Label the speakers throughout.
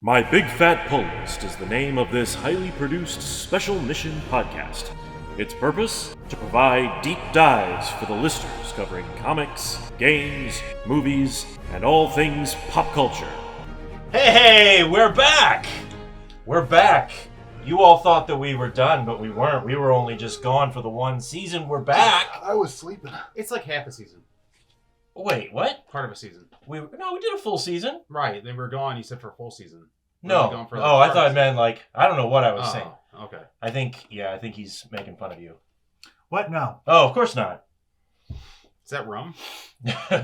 Speaker 1: My Big Fat Pull List is the name of this highly produced special mission podcast. Its purpose? To provide deep dives for the listeners covering comics, games, movies, and all things pop culture.
Speaker 2: Hey, we're back! We're back. You all thought that we were done, but we weren't. We were only just gone for the one season. We're back.
Speaker 3: I was sleeping.
Speaker 4: It's like half a season.
Speaker 2: Wait, what?
Speaker 4: Part of a season.
Speaker 2: We did a full season.
Speaker 4: Right, they were gone, you said for a full season.
Speaker 2: No.
Speaker 4: Gone for
Speaker 2: I thought it meant like, I don't know what I was saying.
Speaker 4: Okay.
Speaker 2: I think he's making fun of you.
Speaker 3: What? No.
Speaker 2: Oh, of course not.
Speaker 4: Is that rum?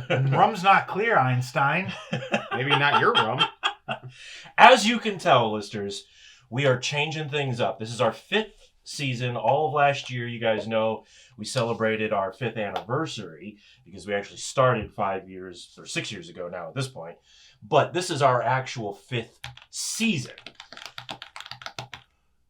Speaker 3: Rum's not clear, Einstein.
Speaker 4: Maybe not your rum.
Speaker 2: As you can tell, listeners, we are changing things up. This is our 5th season. All of last year, you guys know, we celebrated our 5th anniversary because we actually started 5 years or 6 years ago now at this point. But this is our actual 5th season.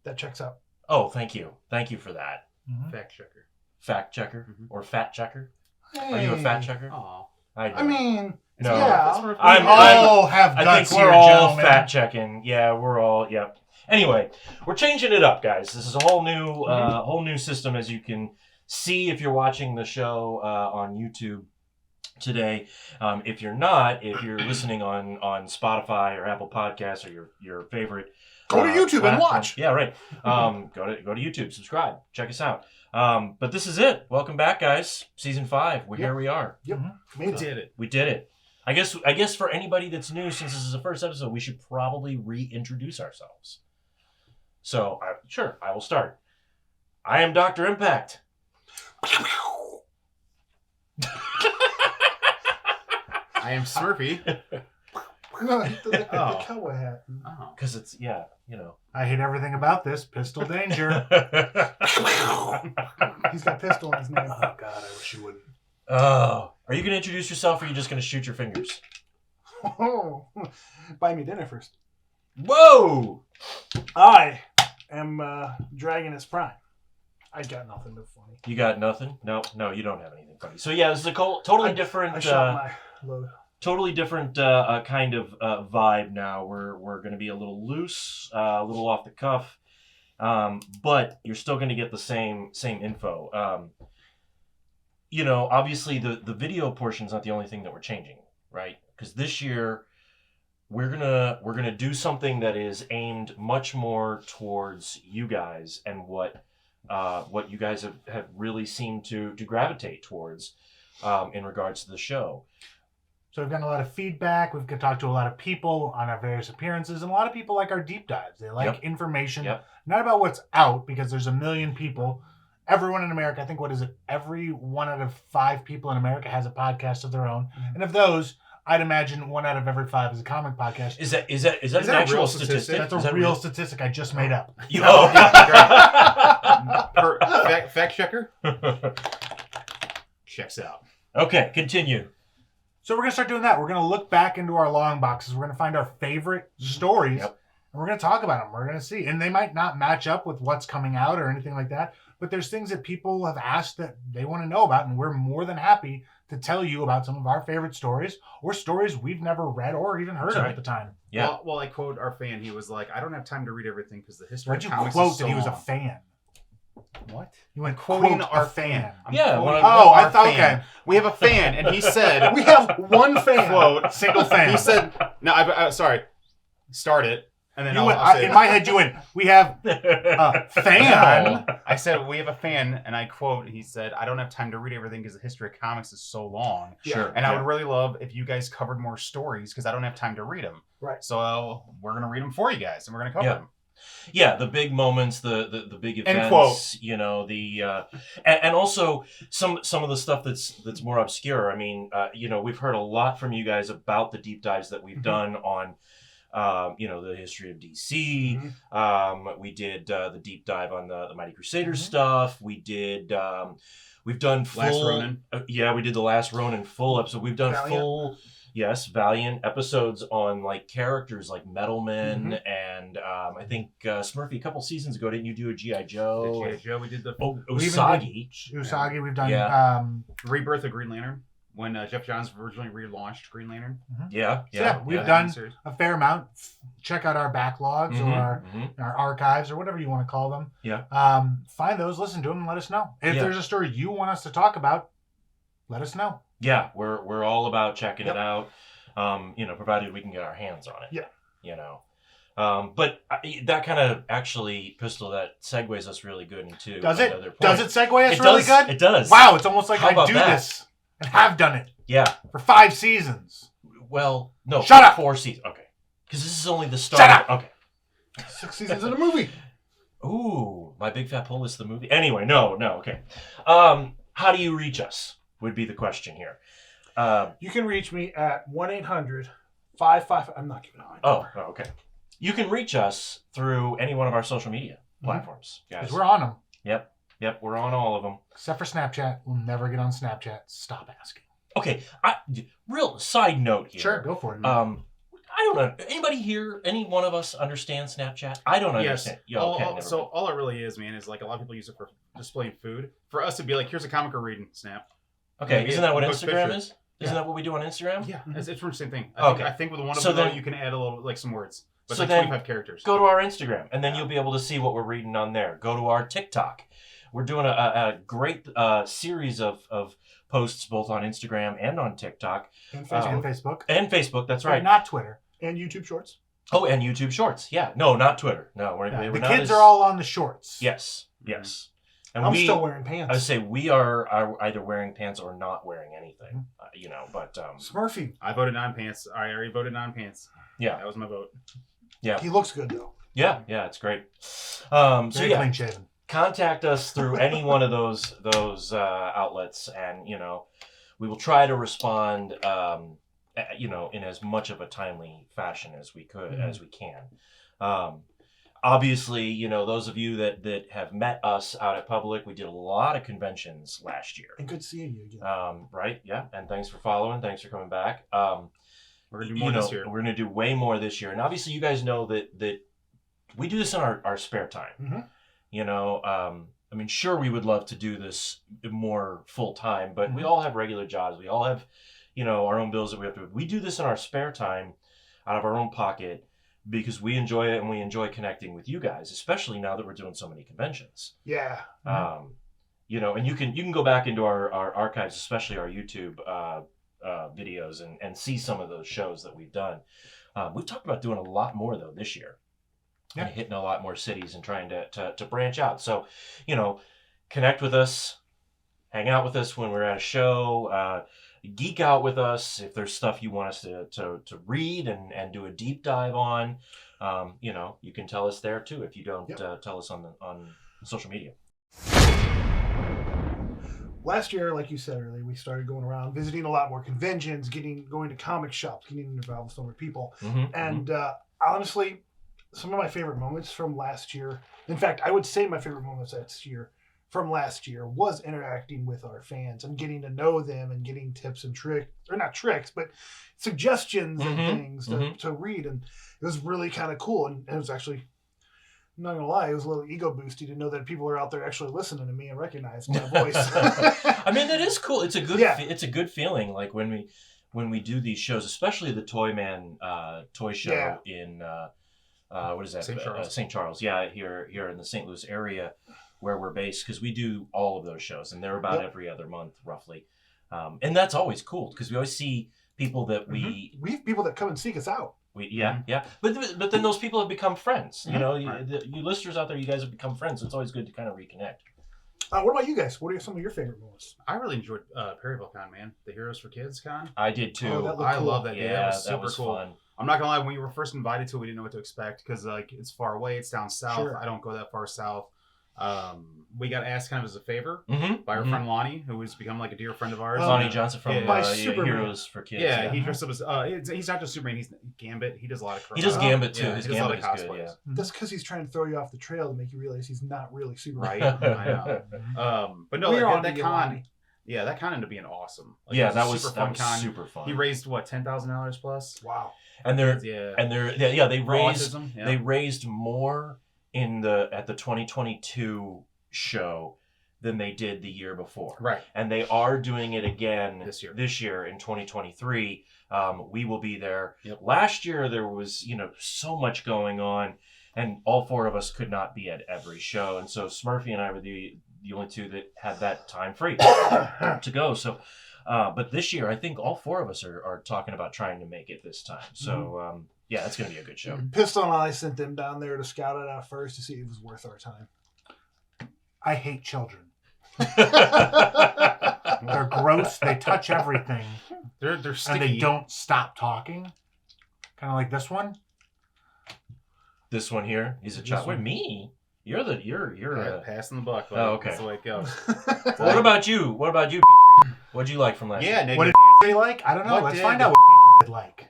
Speaker 3: That checks out.
Speaker 2: Oh, thank you. Thank you for that.
Speaker 3: Mm-hmm.
Speaker 4: Fact checker.
Speaker 2: Fact checker or fat checker?
Speaker 3: Hey.
Speaker 2: Are you a fat checker?
Speaker 4: Aw.
Speaker 3: I mean,
Speaker 2: No.
Speaker 3: yeah.
Speaker 2: I'm
Speaker 3: all have
Speaker 2: I
Speaker 3: guts
Speaker 2: think we're
Speaker 3: here,
Speaker 2: all
Speaker 3: gentlemen.
Speaker 2: fat checking. Yeah, we're all, yep. Anyway, we're changing it up, guys. This is a whole new system, as you can see if you're watching the show on YouTube today. If you're not, if you're listening on Spotify or Apple Podcasts or your favorite,
Speaker 3: Go to YouTube and watch.
Speaker 2: Yeah, right. Go to YouTube, subscribe, check us out. But this is it. Welcome back, guys. Season 5. Here we are.
Speaker 3: Yep.
Speaker 4: We did it.
Speaker 2: We did it. I guess for anybody that's new, since this is the first episode, we should probably reintroduce ourselves. So, I will start. I am Dr. Impact.
Speaker 4: I am Smurfy.
Speaker 3: No, the cowboy hat.
Speaker 4: Oh.
Speaker 2: Because it's,
Speaker 3: I hate everything about this. Pistol danger. He's got pistol in his name. Oh, God, I wish you wouldn't.
Speaker 2: Oh. Are you going to introduce yourself or are you just going to shoot your fingers?
Speaker 3: Oh, buy me dinner first.
Speaker 2: Whoa!
Speaker 3: I am Dragonus Prime. I got nothing but funny.
Speaker 2: You got nothing? No, you don't have anything funny. So yeah, this is a totally different...
Speaker 3: I shot my load.
Speaker 2: Totally different kind of vibe now. We're going to be a little loose, a little off the cuff, but you're still going to get the same info. Obviously the video portion is not the only thing that we're changing, right? Because this year we're gonna do something that is aimed much more towards you guys and what you guys have really seemed to gravitate towards in regards to the show.
Speaker 3: So we've gotten a lot of feedback. We've talked to a lot of people on our various appearances, and a lot of people like our deep dives. They like information, not about what's out, because there's a million people. Everyone in America, I think, what is it? Every 1 out of 5 people in America has a podcast of their own. Mm-hmm. And of those, I'd imagine 1 out of every 5 is a comic podcast.
Speaker 2: Is that an actual statistic?
Speaker 3: That's a real statistic I just made up.
Speaker 4: Fact checker? Checks out.
Speaker 2: Okay, continue.
Speaker 3: So we're going to start doing that. We're going to look back into our long boxes. We're going to find our favorite stories, and we're going to talk about them. We're going to see. And they might not match up with what's coming out or anything like that, but there's things that people have asked that they want to know about, and we're more than happy to tell you about some of our favorite stories or stories we've never read or even heard of at the time.
Speaker 2: Yeah.
Speaker 4: Well, I quote our fan. He was like, I don't have time to read everything because the history
Speaker 3: Why'd
Speaker 4: of
Speaker 3: you
Speaker 4: comics
Speaker 3: quote
Speaker 4: is so
Speaker 3: that he was a
Speaker 4: long."
Speaker 3: fan?
Speaker 4: What?
Speaker 3: You went
Speaker 4: Quoting
Speaker 3: quote
Speaker 4: our
Speaker 3: a fan.
Speaker 4: I'm
Speaker 2: Yeah,
Speaker 4: quoting
Speaker 3: I
Speaker 4: our
Speaker 3: thought,
Speaker 4: fan.
Speaker 3: okay.
Speaker 4: We have a fan, and he said...
Speaker 3: We have one fan.
Speaker 4: Quote.
Speaker 3: Single fan.
Speaker 4: He said... No, I sorry. Start it, and then
Speaker 3: You
Speaker 4: I'll
Speaker 3: went,
Speaker 4: say
Speaker 3: in my head, you went, we have a fan.
Speaker 4: I said, we have a fan, and I quote, he said, I don't have time to read everything because the history of comics is so long.
Speaker 2: Sure.
Speaker 4: And I would really love if you guys covered more stories because I don't have time to read them.
Speaker 3: Right.
Speaker 4: So we're going to read them for you guys, and we're going to cover them.
Speaker 2: Yeah, the big moments, the big events,
Speaker 4: End quote.
Speaker 2: And also some of the stuff that's more obscure. I mean, we've heard a lot from you guys about the deep dives that we've done on the history of DC.
Speaker 3: Mm-hmm.
Speaker 2: We did the deep dive on the Mighty Crusaders stuff. We did we've done full
Speaker 4: Last Ronin.
Speaker 2: We did the Last Ronin full episode. We've done Valiant episodes on like characters like Metal Men and I think Smurfy a couple seasons ago, didn't you do a G.I. Joe?
Speaker 4: G.I. Joe, we did the
Speaker 2: Usagi.
Speaker 3: Usagi, we've done
Speaker 4: Rebirth of Green Lantern. when Jeff Johns originally relaunched Green Lantern.
Speaker 3: Yeah, we've done a fair amount. Check out our backlogs or our archives or whatever you want to call them.
Speaker 2: Yeah.
Speaker 3: Find those, listen to them, and let us know. If there's a story you want us to talk about, let us know.
Speaker 2: Yeah, we're all about checking it out. Provided we can get our hands on it.
Speaker 3: Yeah.
Speaker 2: But that kind of actually, Pistol, that segues us really good into
Speaker 3: Does it?
Speaker 2: another point.
Speaker 3: Does it segue us really good?
Speaker 2: It does.
Speaker 3: Wow, it's almost like
Speaker 2: How
Speaker 3: I
Speaker 2: about
Speaker 3: do
Speaker 2: that?
Speaker 3: this and have done it.
Speaker 2: Yeah.
Speaker 3: For 5 seasons.
Speaker 2: Well, no.
Speaker 3: Shut up!
Speaker 2: 4 seasons. Okay. Because this is only the start.
Speaker 3: Shut up!
Speaker 2: Okay.
Speaker 3: 6 seasons in a movie.
Speaker 2: Ooh, My Big Fat Pull List, the movie. Anyway, no, okay. How do you reach us? Would be the question here.
Speaker 5: You can reach me at 1-800-555. I'm not giving out.
Speaker 2: Oh, okay. You can reach us through any one of our social media platforms, guys.
Speaker 3: Because we're on them.
Speaker 2: Yep, we're on all of them.
Speaker 3: Except for Snapchat. We'll never get on Snapchat. Stop asking.
Speaker 2: Okay, real side note here.
Speaker 3: Sure, go for it.
Speaker 2: I don't know. Anybody here, any one of us understand Snapchat? I don't understand.
Speaker 4: Yes. All it really is, man, is like a lot of people use it for displaying food. For us to be like, here's a comic we're reading, snap.
Speaker 2: Okay, isn't that what Instagram
Speaker 4: picture.
Speaker 2: is? Isn't that what we do on Instagram?
Speaker 4: Yeah, it's pretty much the same thing.
Speaker 2: Okay.
Speaker 4: I think with one of
Speaker 2: So
Speaker 4: them,
Speaker 2: then-
Speaker 4: you can add a little, like some words. But
Speaker 2: So
Speaker 4: it's
Speaker 2: then
Speaker 4: like 25 characters.
Speaker 2: Go to our Instagram, and then you'll be able to see what we're reading on there. Go to our TikTok. We're doing a great series of posts both on Instagram and on TikTok.
Speaker 3: And Facebook.
Speaker 2: And Facebook, that's
Speaker 3: But
Speaker 2: right.
Speaker 3: not Twitter.
Speaker 5: And YouTube Shorts.
Speaker 2: Oh, and YouTube Shorts. Yeah. No, not Twitter. No, we're
Speaker 3: The
Speaker 2: not
Speaker 3: kids are all on the shorts.
Speaker 2: Yes. And
Speaker 5: I'm still wearing
Speaker 2: I
Speaker 5: pants.
Speaker 2: would say we are either wearing pants or not wearing anything. But
Speaker 5: Smurfy.
Speaker 4: I voted non-pants. I already voted non-pants.
Speaker 2: Yeah.
Speaker 4: That was my vote.
Speaker 2: Yeah.
Speaker 5: He looks good, though.
Speaker 2: Yeah, it's great. So
Speaker 3: Very clean shaven.
Speaker 2: contact us through any one of those outlets, and we will try to respond in as much of a timely fashion as we can. Obviously, those of you that have met us out at public, we did a lot of conventions last year.
Speaker 5: And good seeing you again.
Speaker 2: Right, yeah, and thanks for following, thanks for coming back.
Speaker 4: We're gonna do more this year.
Speaker 2: We're gonna do way more this year, and obviously you guys know that we do this in our spare time.
Speaker 5: Mm-hmm.
Speaker 2: Sure, we would love to do this more full time, but we all have regular jobs. We all have, our own bills that we have to. We do this in our spare time, out of our own pocket, because we enjoy it and we enjoy connecting with you guys, especially now that we're doing so many conventions.
Speaker 5: Yeah.
Speaker 2: And you can go back into our archives, especially our YouTube videos, and see some of those shows that we've done. We've talked about doing a lot more though this year.
Speaker 3: Yeah.
Speaker 2: And hitting a lot more cities and trying to branch out. So, connect with us, hang out with us when we're at a show, geek out with us if there's stuff you want us to read and do a deep dive on. You can tell us there too if you don't tell us on social media.
Speaker 5: Last year, like you said earlier, we started going around visiting a lot more conventions, going to comic shops, getting involved with other people. And honestly, some of my favorite moments from last year, in fact, I would say my favorite moments from last year was interacting with our fans and getting to know them and getting tips and tricks, or not tricks, but suggestions and things to read. And it was really kind of cool. And it was actually, I'm not going to lie, it was a little ego boosty to know that people are out there actually listening to me and recognize my voice.
Speaker 2: That is cool. It's a good it's a good feeling, like when we do these shows, especially the Toy Man toy show in what is that?
Speaker 4: St. Charles.
Speaker 2: St. Charles. Yeah, here in the St. Louis area where we're based, because we do all of those shows, and they're about every other month roughly. And that's always cool because we always see people that we
Speaker 5: have people that come and seek us out.
Speaker 2: But then those people have become friends. You listeners out there, you guys have become friends. So it's always good to kind of reconnect.
Speaker 5: What about you guys? What are some of your favorite moments?
Speaker 4: I really enjoyed Perryville Con, man. The Heroes for Kids Con.
Speaker 2: I did too.
Speaker 5: Oh,
Speaker 4: I love that day.
Speaker 2: Yeah,
Speaker 4: that was super cool.
Speaker 2: Fun.
Speaker 4: I'm not gonna lie, when we were first invited to it, we didn't know what to expect because it's far away. It's down south.
Speaker 5: Sure.
Speaker 4: I don't go that far south. We got asked kind of as a favor
Speaker 2: Mm-hmm.
Speaker 4: by our friend Lonnie, who has become like a dear friend of ours.
Speaker 2: Lonnie Johnson from
Speaker 5: Superman.
Speaker 2: Heroes for Kids.
Speaker 4: Yeah, he dressed up as he's not just Superman. He's Gambit. He does a lot of.
Speaker 2: He does Gambit too.
Speaker 4: Yeah,
Speaker 2: His
Speaker 4: he does a lot
Speaker 2: Gambit
Speaker 4: of
Speaker 2: is good.
Speaker 4: cosplays.
Speaker 2: Yeah.
Speaker 5: That's because he's trying to throw you off the trail to make you realize he's not really Superman.
Speaker 4: Right. I know. But no,
Speaker 5: We're on
Speaker 4: that
Speaker 5: to you,
Speaker 4: con.
Speaker 5: Lonnie.
Speaker 4: Yeah, that con ended up being awesome.
Speaker 2: That was
Speaker 4: super fun con.
Speaker 2: super fun.
Speaker 4: He raised what, $10,000 plus.
Speaker 5: Wow.
Speaker 2: And they raised
Speaker 4: autism,
Speaker 2: they raised more at the 2022 show than they did the year before.
Speaker 4: Right.
Speaker 2: And they are doing it again
Speaker 4: this year
Speaker 2: in 2023. We will be there.
Speaker 4: Yep.
Speaker 2: Last year there was, so much going on, and all four of us could not be at every show. And so Smurfy and I were the only two that had that time free to go. So, but this year I think all four of us are talking about trying to make it this time. So, yeah, it's going to be a good show.
Speaker 5: Pistol and I sent them down there to scout it out first to see if it was worth our time.
Speaker 3: I hate children. They're gross. They touch everything.
Speaker 4: They're sticky.
Speaker 3: And they don't stop talking. Kind of like this one.
Speaker 2: This one here, he's a child. Wait, me? You're
Speaker 4: passing the buck. Buddy.
Speaker 2: Oh, okay.
Speaker 4: That's the way it goes.
Speaker 2: What about you? Petrie? What'd you like from last year?
Speaker 3: What did they like? I don't know. Let's find out what Petrie did like.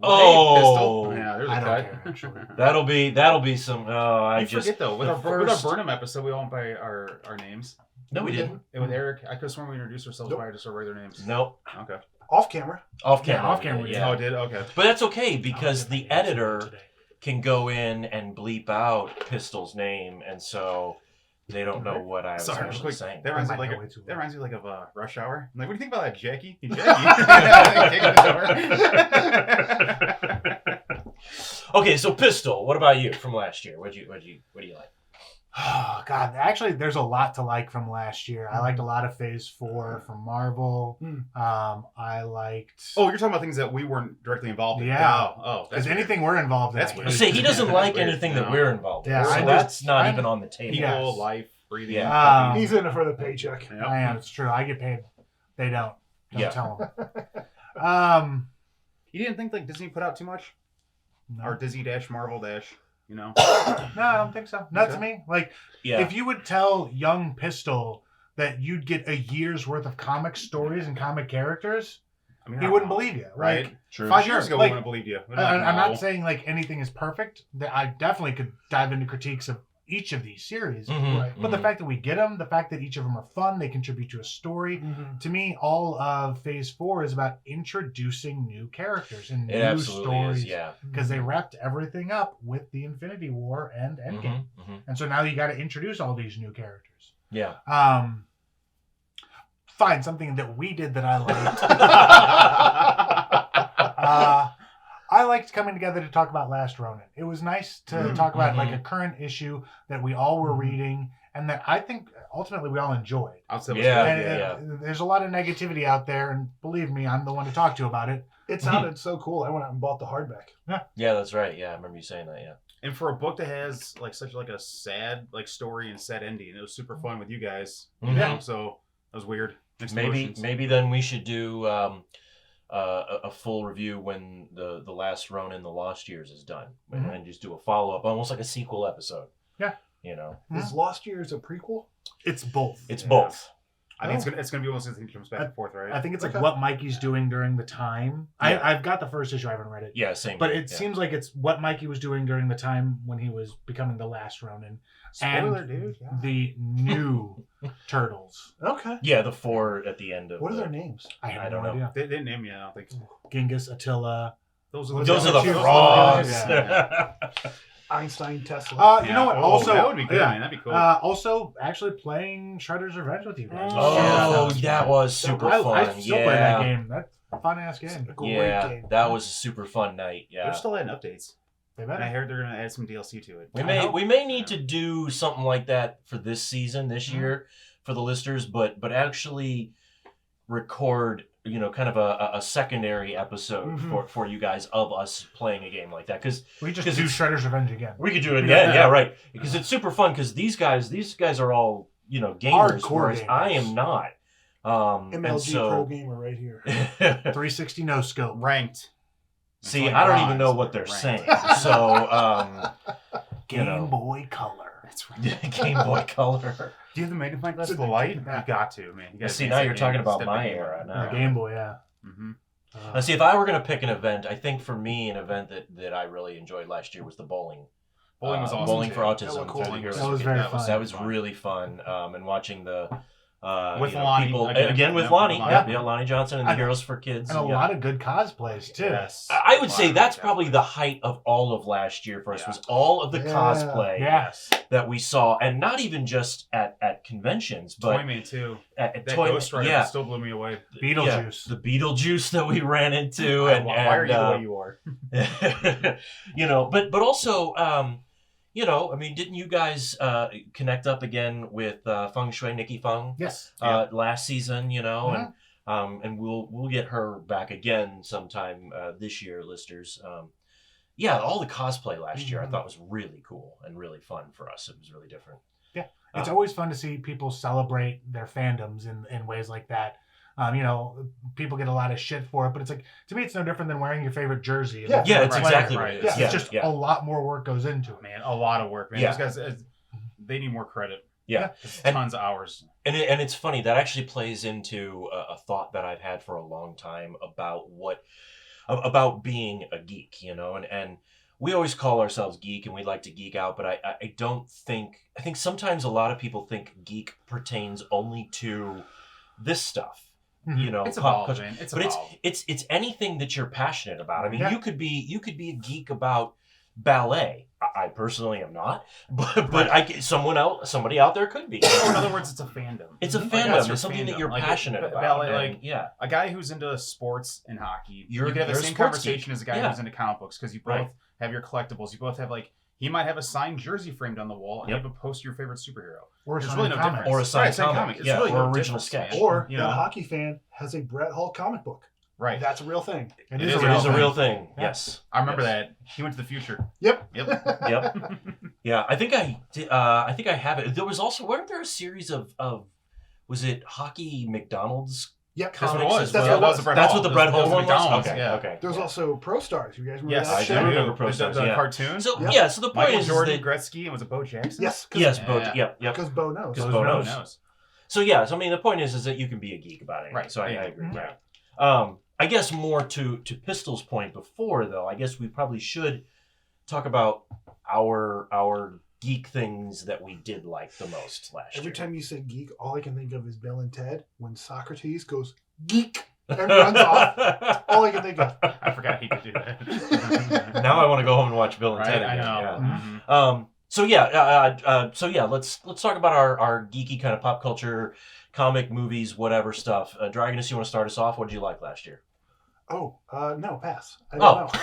Speaker 2: Oh,
Speaker 4: Pistol. Yeah, there's a
Speaker 3: I
Speaker 4: cut.
Speaker 3: don't care, actually.
Speaker 2: That'll be some. Oh,
Speaker 4: forget though. With our Burnham episode, we won't by our names.
Speaker 2: No, we didn't.
Speaker 4: And with Eric, I could have sworn we introduced ourselves by just our regular names.
Speaker 2: Nope.
Speaker 4: Okay.
Speaker 5: Off camera.
Speaker 2: Off camera.
Speaker 3: Yeah, off camera.
Speaker 2: Yeah.
Speaker 4: Oh, it did? Okay.
Speaker 2: But that's okay because the editor can go in and bleep out Pistol's name, and so they don't know what I was actually saying.
Speaker 4: That reminds me like of Rush Hour. I'm like, what do you think about that, Jackie? Hey, Jackie.
Speaker 2: Okay, so Pistol, what about you from last year? What do you like?
Speaker 3: Oh, God. Actually, there's a lot to like from last year. I liked a lot of Phase 4 from Marvel. I liked...
Speaker 4: Oh, you're talking about things that we weren't directly involved in.
Speaker 3: Yeah.
Speaker 4: Oh,
Speaker 3: because anything we're involved in.
Speaker 4: That's weird.
Speaker 2: Say he doesn't like anything that we're involved in.
Speaker 3: Yeah,
Speaker 2: so that's not even on the table.
Speaker 4: People, life, breathing.
Speaker 2: Yeah.
Speaker 5: He's in it for the paycheck.
Speaker 4: Yep.
Speaker 3: I am. It's true. I get paid. They don't. Don't tell them.
Speaker 4: You didn't think like Disney put out too much?
Speaker 3: No.
Speaker 4: Or Disney - Marvel -
Speaker 3: No, I don't think so. Not to me. Like, if you would tell young Pistol that you'd get a year's worth of comic stories and comic characters, he wouldn't believe you.
Speaker 4: Right?
Speaker 3: Like,
Speaker 2: True.
Speaker 4: 5 years ago, we wouldn't have believed you.
Speaker 3: I'm not saying like anything is perfect. I definitely could dive into critiques of each of these series.
Speaker 5: Right.
Speaker 3: But the fact that we get them, the fact that each of them are fun, they contribute to a story. To me, all of Phase 4 is about introducing new characters and new stories. Because they wrapped everything up with the Infinity War and Endgame. And so now you got to introduce all these new characters.
Speaker 2: Yeah.
Speaker 3: Fine, something that we did that I liked. I liked coming together to talk about Last Ronin. It was nice to talk about like a current issue that we all were reading and that I think ultimately we all enjoyed. There's a lot of negativity out there, and believe me, I'm the one to talk to about it.
Speaker 5: It sounded so cool. I went out and bought the hardback.
Speaker 2: Yeah, that's right. Yeah, I remember you saying that. Yeah.
Speaker 4: And for a book that has like such like a sad like story and sad ending, it was super fun with you guys. You know, so that was weird.
Speaker 2: Maybe then we should do a full review when the Last Ronin, The Lost Years is done, and just do a follow up, almost like a sequel episode.
Speaker 3: Yeah,
Speaker 5: Is Lost Years a prequel?
Speaker 3: It's both.
Speaker 2: It's both.
Speaker 4: I think it's gonna be almost as it comes back and forth, right?
Speaker 3: I think it's like what Mikey's doing during the time. I've got the first issue. I haven't read it.
Speaker 2: Yeah, same.
Speaker 3: But it seems like it's what Mikey was doing during the time when he was becoming the Last Ronin.
Speaker 4: Spoiler,
Speaker 3: and
Speaker 4: dude. Yeah.
Speaker 3: The new Turtles.
Speaker 5: Okay.
Speaker 2: Yeah, the 4 at the end of.
Speaker 5: What are their names?
Speaker 3: I
Speaker 2: don't
Speaker 3: no
Speaker 2: know.
Speaker 3: idea.
Speaker 4: They didn't name me. I don't think.
Speaker 3: Genghis, Attila.
Speaker 4: Those
Speaker 2: are the frogs.
Speaker 3: Yeah.
Speaker 5: Einstein, Tesla.
Speaker 3: You know what? Also,
Speaker 4: that would be good. Man. That'd be cool.
Speaker 3: Also, actually playing Shredder's Revenge with you guys.
Speaker 2: Oh, that was super fun.
Speaker 3: I still play that game. That's a fun ass game.
Speaker 5: Great game.
Speaker 2: That was a super fun night. Yeah.
Speaker 4: They're still adding updates.
Speaker 3: And
Speaker 4: I heard they're gonna add some DLC to it.
Speaker 2: We may need to do something like that for this season, this year, for the listeners, but actually record, kind of a secondary episode for you guys of us playing a game like that, because
Speaker 3: we just do Shredder's Revenge again.
Speaker 2: We could do it again, yeah, right? Because it's super fun. Because these guys are all gamers,
Speaker 3: hardcore
Speaker 2: whereas
Speaker 3: gamers.
Speaker 2: I am not.
Speaker 5: MLG Pro Gamer right here.
Speaker 3: 360 no scope.
Speaker 4: Ranked.
Speaker 2: See, I don't even know what they're saying. So,
Speaker 3: Game Boy Color.
Speaker 4: That's right.
Speaker 2: Game Boy Color.
Speaker 4: Do you have the magnifying glass with the light? You got to, man. You
Speaker 2: see, now you're talking about my era. Now.
Speaker 3: Game Boy, yeah.
Speaker 2: Now, see, if I were going to pick an event, I think for me, an event that I really enjoyed last year was the bowling.
Speaker 4: Bowling was awesome.
Speaker 2: Bowling for Autism.
Speaker 5: That was cool.
Speaker 3: That was very fun.
Speaker 2: That was really fun. And watching the
Speaker 4: With Lonnie
Speaker 2: people
Speaker 4: again.
Speaker 2: with
Speaker 4: Yep,
Speaker 2: Lonnie.
Speaker 4: Lonnie.
Speaker 2: Yeah, Lonnie Johnson and the Heroes for Kids.
Speaker 3: And a lot of good cosplays too.
Speaker 4: Yes.
Speaker 2: I would say that's probably the height of all of last year for us, was all of the cosplay
Speaker 3: Yes.
Speaker 2: that we saw, and not even just at conventions, but
Speaker 4: Toyman too.
Speaker 2: at
Speaker 4: That
Speaker 2: Toy
Speaker 4: Ghost Rider still blew me away.
Speaker 3: Beetlejuice.
Speaker 2: the Beetlejuice that we ran into, and
Speaker 4: why are you the way you are?
Speaker 2: but also, I mean, didn't you guys connect up again with Feng Shui Nikki Feng?
Speaker 3: Yes.
Speaker 2: Last season, and we'll get her back again sometime this year, listeners. All the cosplay last year I thought was really cool and really fun for us. It was really different.
Speaker 3: Yeah, it's always fun to see people celebrate their fandoms in ways like that. People get a lot of shit for it, but it's like, to me, it's no different than wearing your favorite jersey.
Speaker 2: Yeah, it's exactly right.
Speaker 3: Yeah, it's just a lot more work goes into it.
Speaker 4: Man, a lot of work, man.
Speaker 2: Yeah.
Speaker 4: Those guys, they need more credit.
Speaker 2: Yeah.
Speaker 4: It's tons of hours.
Speaker 2: And it's funny, that actually plays into a thought that I've had for a long time about being a geek, and we always call ourselves geek and we like to geek out, but I think sometimes a lot of people think geek pertains only to this stuff.
Speaker 4: It's evolved, man. It's evolved.
Speaker 2: It's anything that you're passionate about. I mean, you could be a geek about ballet. I personally am not, but somebody out there could be.
Speaker 4: Or in other words, it's a fandom.
Speaker 2: It's a fandom. It's something that you're passionate about.
Speaker 4: Ballet, a guy who's into sports and hockey, you can have the same conversation as a guy who's into comic books, because you both have your collectibles. You both have he might have a signed jersey framed on the wall, and you have a poster of your favorite superhero.
Speaker 3: Or
Speaker 4: there's really no difference.
Speaker 2: Or a signed comic.
Speaker 4: It's really
Speaker 2: or
Speaker 4: no
Speaker 2: original
Speaker 4: sketch.
Speaker 5: Or a hockey fan has a Bret Hall comic book.
Speaker 4: Right.
Speaker 5: That's a real thing.
Speaker 2: It is a real thing. Yes.
Speaker 4: I remember that. He went to the future.
Speaker 5: Yep.
Speaker 2: Yeah. I think I have it. There was also, weren't there a series of was it hockey McDonald's?
Speaker 5: Yep.
Speaker 2: That's what it
Speaker 4: was.
Speaker 2: That's what the Bret Hall one was.
Speaker 4: Okay.
Speaker 2: Okay.
Speaker 5: There's also Pro Stars. You guys remember
Speaker 4: Yes,
Speaker 5: that
Speaker 2: I
Speaker 5: show?
Speaker 2: do remember Pro Stars.
Speaker 4: The cartoon.
Speaker 2: So
Speaker 5: Yep.
Speaker 2: so the point
Speaker 4: Michael
Speaker 2: is
Speaker 4: Jordan,
Speaker 2: that,
Speaker 4: Gretzky, and was it Bo Jackson?
Speaker 5: Yes.
Speaker 2: yes, Bo,
Speaker 4: Yeah.
Speaker 2: yep.
Speaker 5: Because Bo knows.
Speaker 2: Because Bo knows.
Speaker 4: knows.
Speaker 2: So I mean, the point is that you can be a geek about it.
Speaker 4: Right.
Speaker 2: So I
Speaker 4: Yeah.
Speaker 2: agree.
Speaker 4: Mhm.
Speaker 2: Yeah. I guess more to Pistol's point before, though, I guess we probably should talk about our geek things that we did like the most last year.
Speaker 5: Every time you say geek, all I can think of is Bill and Ted when Socrates goes geek and runs off. All I can think of.
Speaker 4: I forgot he could do that.
Speaker 2: Now I want to go home and watch Bill and
Speaker 4: Right?
Speaker 2: Ted
Speaker 4: I
Speaker 2: again.
Speaker 4: know.
Speaker 2: Yeah.
Speaker 4: Mhm.
Speaker 2: Let's talk about our geeky kind of pop culture, comic, movies, whatever stuff. Dragonus, you want to start us off? What did you like last year?
Speaker 5: Oh, no, pass. I don't know.
Speaker 2: Okay.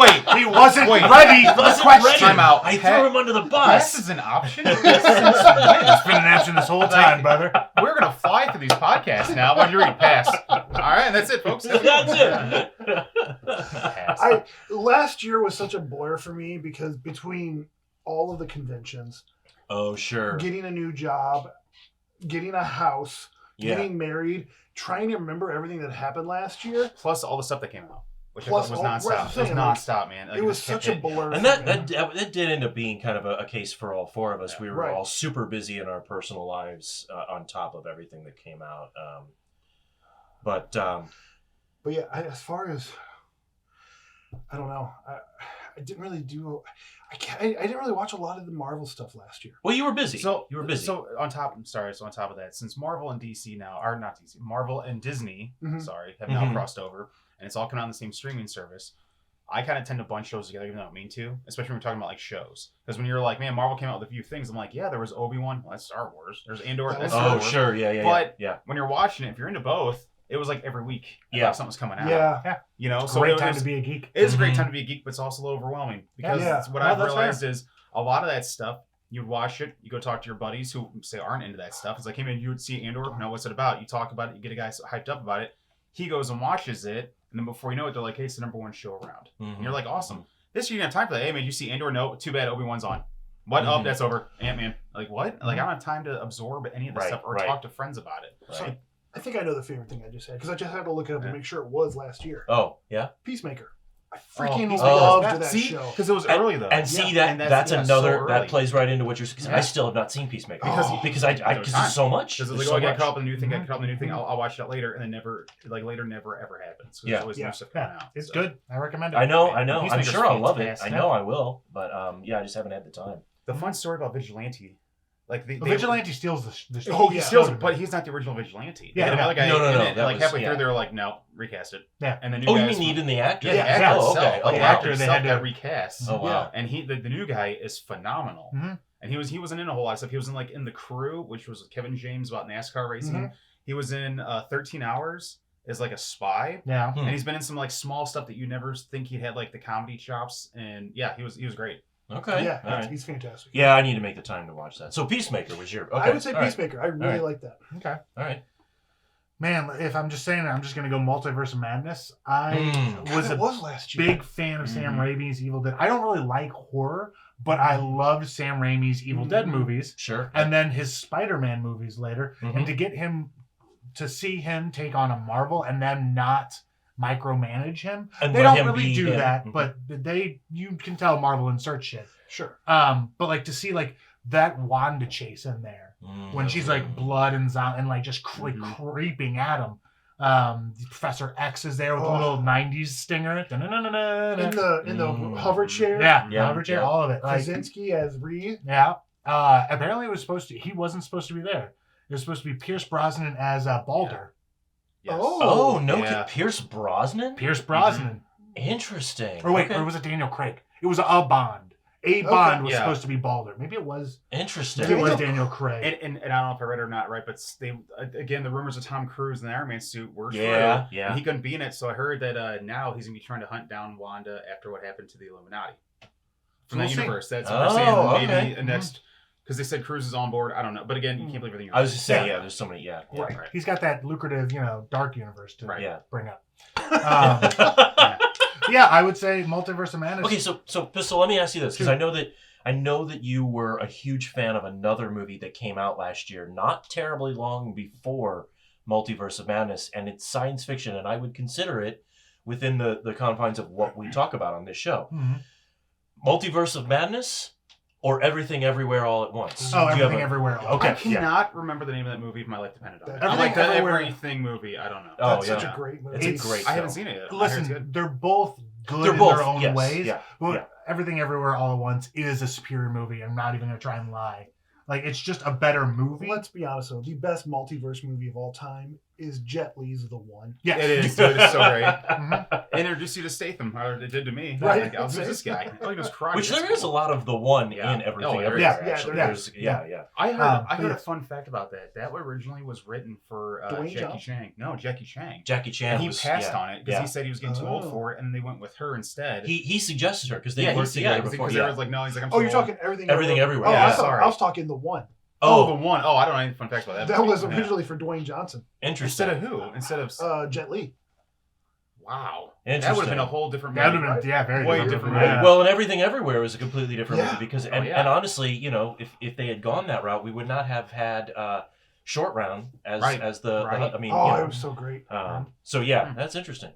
Speaker 4: Wait,
Speaker 3: He wasn't
Speaker 4: Wait.
Speaker 3: ready for the
Speaker 2: Wasn't
Speaker 3: question.
Speaker 2: ready.
Speaker 4: Time out.
Speaker 2: I threw him under the
Speaker 4: Pass
Speaker 2: bus.
Speaker 4: is an option.
Speaker 3: It's been an option this whole time, brother.
Speaker 4: We're gonna fly through these podcasts now. Why'd you read pass? All right, that's it, folks.
Speaker 2: That's it.
Speaker 4: Pass.
Speaker 5: Last year was such a blur for me because between all of the conventions,
Speaker 2: Oh, sure.
Speaker 5: getting a new job, getting a house,
Speaker 2: Yeah.
Speaker 5: getting married, trying to remember everything that happened last year.
Speaker 4: Plus all the stuff that came out, which
Speaker 5: Plus
Speaker 4: I thought
Speaker 5: all-
Speaker 4: was
Speaker 5: right,
Speaker 4: nonstop. It was
Speaker 5: like,
Speaker 4: nonstop, man.
Speaker 5: It was such a blur.
Speaker 2: And
Speaker 5: for me.
Speaker 2: that did end up being kind of a case for all four of us. We were
Speaker 5: Right.
Speaker 2: all super busy in our personal lives on top of everything that came out. But
Speaker 5: yeah, as far as I don't know, I didn't really do. I didn't really watch a lot of the Marvel stuff last year.
Speaker 2: well, you were busy.
Speaker 4: So
Speaker 2: you were busy.
Speaker 4: So on top of that, since Marvel and DC now are not DC, Marvel and Disney,
Speaker 5: Mhm.
Speaker 4: have now
Speaker 2: Mhm.
Speaker 4: crossed over, and it's all coming out on the same streaming service. I kind of tend to bunch shows together, even though I don't mean to, especially when we're talking about like shows. Because when you're like, man, Marvel came out with a few things, I'm like, yeah, there was Obi-Wan, well, that's Star Wars. There's Andor, that's Star
Speaker 2: oh,
Speaker 4: Wars.
Speaker 2: sure, yeah.
Speaker 4: But
Speaker 2: yeah.
Speaker 4: when you're watching it, if you're into both, it was like every week. I
Speaker 2: Yeah.
Speaker 4: thought something was coming out.
Speaker 5: Yeah,
Speaker 4: You know,
Speaker 3: Great
Speaker 4: it
Speaker 3: time
Speaker 4: was-
Speaker 3: to be a geek.
Speaker 4: It is a great
Speaker 2: Mhm.
Speaker 4: time to be a geek, but it's also a little overwhelming because
Speaker 5: Yeah.
Speaker 4: what
Speaker 3: Well,
Speaker 4: I've
Speaker 3: that's
Speaker 4: realized is a lot of that stuff. You'd watch it, you go talk to your buddies who say aren't into that stuff. It's like, hey man, you would see Andor. No, what's it about? You talk about it, you get a guy hyped up about it. He goes and watches it, and then before you know it, they're like, hey, it's the #1 show around.
Speaker 2: Mhm.
Speaker 4: And you're like, awesome. This year you don't have time for that. Hey man, you see Andor? No, too bad. Obi-Wan's on. What?
Speaker 2: Mhm.
Speaker 4: Oh, that's over. Ant-Man. Like what? Like I don't have time to absorb any of this
Speaker 2: Right,
Speaker 4: stuff or
Speaker 2: right.
Speaker 4: talk to friends about it.
Speaker 2: Right.
Speaker 5: I think I know the favorite thing I just had because I just had to look it up
Speaker 4: Yeah.
Speaker 5: to make sure it was last year.
Speaker 2: Oh, yeah.
Speaker 5: Peacemaker. I freaking
Speaker 4: Peacemaker.
Speaker 5: loved
Speaker 2: Oh,
Speaker 5: that
Speaker 4: See,
Speaker 5: show.
Speaker 4: because it was early though.
Speaker 2: And see
Speaker 5: Yeah.
Speaker 2: that that's
Speaker 4: so
Speaker 2: another
Speaker 4: early.
Speaker 2: that plays right into what you're. Cause
Speaker 4: Yeah.
Speaker 2: I still have not seen Peacemaker
Speaker 4: Because-
Speaker 2: because
Speaker 4: there was
Speaker 2: because
Speaker 4: time.
Speaker 2: there's so much.
Speaker 4: Because
Speaker 2: There's
Speaker 4: like,
Speaker 2: so
Speaker 4: oh, I got
Speaker 2: much.
Speaker 4: caught up in the new thing,
Speaker 5: Mhm.
Speaker 4: I got caught up in the new thing, I'll watch that later, and then never ever happens. 'Cause
Speaker 2: Yeah.
Speaker 4: there's always
Speaker 5: Yeah.
Speaker 4: new stuff coming
Speaker 3: Yeah,
Speaker 4: out.
Speaker 3: it's
Speaker 4: So.
Speaker 3: good. I recommend it.
Speaker 2: I know. I'm
Speaker 4: Peacemaker's
Speaker 2: sure I'll love it.
Speaker 4: fantastic.
Speaker 2: I know I will, but I just haven't had the time.
Speaker 4: The fun story about Vigilante Like
Speaker 3: Vigilante steals the
Speaker 5: Oh,
Speaker 4: he
Speaker 5: yeah.
Speaker 4: steals it, but he's not the original Vigilante.
Speaker 3: Yeah,
Speaker 4: They had
Speaker 3: no.
Speaker 4: another guy
Speaker 2: No,
Speaker 4: in it,
Speaker 2: that
Speaker 4: like
Speaker 2: was-
Speaker 4: halfway
Speaker 2: yeah.
Speaker 4: through, they were like, no, recast it.
Speaker 3: Yeah.
Speaker 4: And the new
Speaker 2: Oh, you
Speaker 4: guys-
Speaker 2: mean even the actor?
Speaker 4: Yeah, the
Speaker 3: Yeah.
Speaker 4: actor
Speaker 2: Oh,
Speaker 4: itself.
Speaker 2: okay.
Speaker 4: Like,
Speaker 2: Oh,
Speaker 4: the
Speaker 2: wow.
Speaker 4: actor
Speaker 3: They
Speaker 4: himself
Speaker 3: had to-
Speaker 4: got recast.
Speaker 3: Oh,
Speaker 2: wow.
Speaker 4: And the new guy is phenomenal.
Speaker 3: Mhm.
Speaker 4: And he wasn't in a whole lot of stuff. He was in The Crew, which was with Kevin James about NASCAR racing.
Speaker 3: Mhm.
Speaker 4: He was in 13 Hours as like a spy.
Speaker 3: Yeah.
Speaker 2: Hmm.
Speaker 4: And he's been in some like small stuff that you never think he'd had like the comedy chops. And yeah, he was great.
Speaker 2: Okay.
Speaker 5: Yeah,
Speaker 2: All right.
Speaker 5: he's fantastic.
Speaker 2: Yeah, I need to make the time to watch that. So Peacemaker was your. Okay.
Speaker 5: I would say
Speaker 2: all right.
Speaker 5: Peacemaker. I really
Speaker 2: right.
Speaker 5: like that.
Speaker 3: Okay.
Speaker 2: All right.
Speaker 3: Man, if I'm just saying it, I'm just gonna go Multiverse of Madness. I was
Speaker 5: it
Speaker 3: a
Speaker 5: was last year.
Speaker 3: big fan of Sam Raimi's Evil Dead. I don't really like horror, but I loved Sam Raimi's Evil Dead movies,
Speaker 2: Sure.
Speaker 3: and then his Spider-Man movies later.
Speaker 2: Mhm.
Speaker 3: And to see him take on a Marvel and them not micromanage him.
Speaker 2: And
Speaker 3: They
Speaker 2: let
Speaker 3: don't
Speaker 2: him
Speaker 3: really
Speaker 2: be
Speaker 3: do
Speaker 2: him.
Speaker 3: that,
Speaker 2: Mhm.
Speaker 3: but you can tell Marvel insert shit.
Speaker 5: Sure.
Speaker 3: But like to see like that Wanda chase in there when she's like blood and and like just creeping at him. Professor X is there with the little '90s stinger.
Speaker 5: In the hover chair.
Speaker 3: Yeah,
Speaker 2: Yeah,
Speaker 3: hover chair,
Speaker 2: yeah.
Speaker 3: all of it. Like,
Speaker 5: Krasinski as Reed.
Speaker 3: yeah. Apparently, he wasn't supposed to be there. It was supposed to be Pierce Brosnan as Balder.
Speaker 4: Yes.
Speaker 2: Oh no!
Speaker 4: Yeah.
Speaker 2: Pierce Brosnan.
Speaker 3: Pierce Brosnan.
Speaker 2: Interesting.
Speaker 3: Or wait,
Speaker 2: Okay.
Speaker 3: or was it Daniel Craig? It was a Bond. Bond was supposed to be Balder. Maybe it was.
Speaker 2: Interesting.
Speaker 3: Maybe it was Daniel Craig.
Speaker 4: And I don't know if I read it or not, right? But again, the rumors of Tom Cruise in the Iron Man suit were true.
Speaker 2: Yeah.
Speaker 4: And he couldn't be in it, so I heard that now he's gonna be trying to hunt down Wanda after what happened to the Illuminati from
Speaker 3: We'll
Speaker 4: that
Speaker 3: see.
Speaker 4: universe. That's what they're saying.
Speaker 2: Oh,
Speaker 4: Maybe
Speaker 2: okay.
Speaker 4: the next, because they said Cruise is on board. I don't know, but again, you can't believe everything.
Speaker 2: I was just saying,
Speaker 3: Yeah.
Speaker 2: yeah. There's so many. Yeah.
Speaker 3: Right.
Speaker 4: Right.
Speaker 3: He's got that lucrative, dark universe to
Speaker 4: Right.
Speaker 2: Yeah.
Speaker 3: bring up. Yeah, I would say Multiverse of Madness.
Speaker 2: Okay, so Pistol, let me ask you this, because I know that you were a huge fan of another movie that came out last year, not terribly long before Multiverse of Madness, and it's science fiction, and I would consider it within the confines of what we talk about on this show.
Speaker 3: Mhm.
Speaker 2: Multiverse of Madness or Everything Everywhere All at Once?
Speaker 3: Oh,
Speaker 2: Do you have
Speaker 3: Everything
Speaker 2: a-
Speaker 3: Everywhere.
Speaker 2: Okay.
Speaker 4: I cannot remember the name of that movie if my life depended on it.
Speaker 5: Everything
Speaker 4: I like the
Speaker 3: Everywhere-
Speaker 4: Everything movie. I don't know.
Speaker 2: Oh,
Speaker 5: That's
Speaker 2: yeah.
Speaker 5: such a great movie.
Speaker 2: It's a
Speaker 3: It's-
Speaker 2: great
Speaker 4: I haven't
Speaker 2: film.
Speaker 4: seen it yet. I heard it's
Speaker 3: Listen,
Speaker 4: good.
Speaker 3: they're both good
Speaker 2: They're
Speaker 3: in
Speaker 2: both
Speaker 3: their own
Speaker 2: yes,
Speaker 3: ways.
Speaker 2: Yeah.
Speaker 3: But
Speaker 2: yeah.
Speaker 3: Everything Everywhere All at Once is a superior movie. I'm not even going to try and lie. Like, it's just a better movie.
Speaker 5: Let's be honest though, the best multiverse movie of all time is Jet Li's The One.
Speaker 3: Yes.
Speaker 4: It is, dude. It's so great.
Speaker 3: Mhm.
Speaker 4: Introduced you to Statham, or it did to me.
Speaker 5: Right.
Speaker 4: Like, I was who's this guy. I thought he was crying.
Speaker 2: Which there is a lot of the one
Speaker 4: Yeah.
Speaker 2: in Everything
Speaker 4: Oh,
Speaker 2: Everywhere.
Speaker 3: yeah,
Speaker 2: actually.
Speaker 5: yeah,
Speaker 2: There's- yeah.
Speaker 4: I heard
Speaker 3: yeah.
Speaker 4: a fun fact about that. That originally was written for
Speaker 5: Dwayne
Speaker 4: Jackie
Speaker 5: Johnson?
Speaker 4: Chang. No, Jackie Chang.
Speaker 2: Jackie Chan
Speaker 4: And he
Speaker 2: was,
Speaker 4: passed
Speaker 2: yeah.
Speaker 4: on it because
Speaker 2: Yeah.
Speaker 4: he said he was getting too old
Speaker 5: Oh.
Speaker 4: for it, and they went with her instead.
Speaker 2: He suggested her because they
Speaker 4: yeah,
Speaker 2: worked together before.
Speaker 4: because
Speaker 2: Yeah.
Speaker 4: there was like, no, he's like, I'm
Speaker 5: Oh,
Speaker 4: too
Speaker 5: you're
Speaker 4: old.
Speaker 5: talking Everything
Speaker 2: Everything Everywhere.
Speaker 5: Oh,
Speaker 4: Yeah,
Speaker 5: I, thought,
Speaker 4: sorry.
Speaker 5: I was talking The One.
Speaker 4: Oh, the one. Oh, I don't know any fun facts about that.
Speaker 5: That
Speaker 4: movie.
Speaker 5: was
Speaker 4: Yeah.
Speaker 5: originally for Dwayne Johnson.
Speaker 2: Interesting.
Speaker 4: Instead of who? Instead of
Speaker 5: Jet Li.
Speaker 4: wow,
Speaker 2: Interesting.
Speaker 4: that would have been a whole different
Speaker 3: That
Speaker 4: movie.
Speaker 3: would have been, very
Speaker 4: Way
Speaker 3: different.
Speaker 4: different
Speaker 3: Yeah.
Speaker 4: movie.
Speaker 2: Well, and Everything Everywhere was a completely different
Speaker 5: Yeah.
Speaker 2: movie because,
Speaker 4: Oh,
Speaker 2: and,
Speaker 4: yeah.
Speaker 2: and honestly, if they had gone that route, we would not have had Short Round as
Speaker 4: Right.
Speaker 2: as the
Speaker 4: Right.
Speaker 2: I mean,
Speaker 5: Oh,
Speaker 2: you
Speaker 5: it
Speaker 2: know,
Speaker 5: was so great.
Speaker 2: so yeah, that's interesting.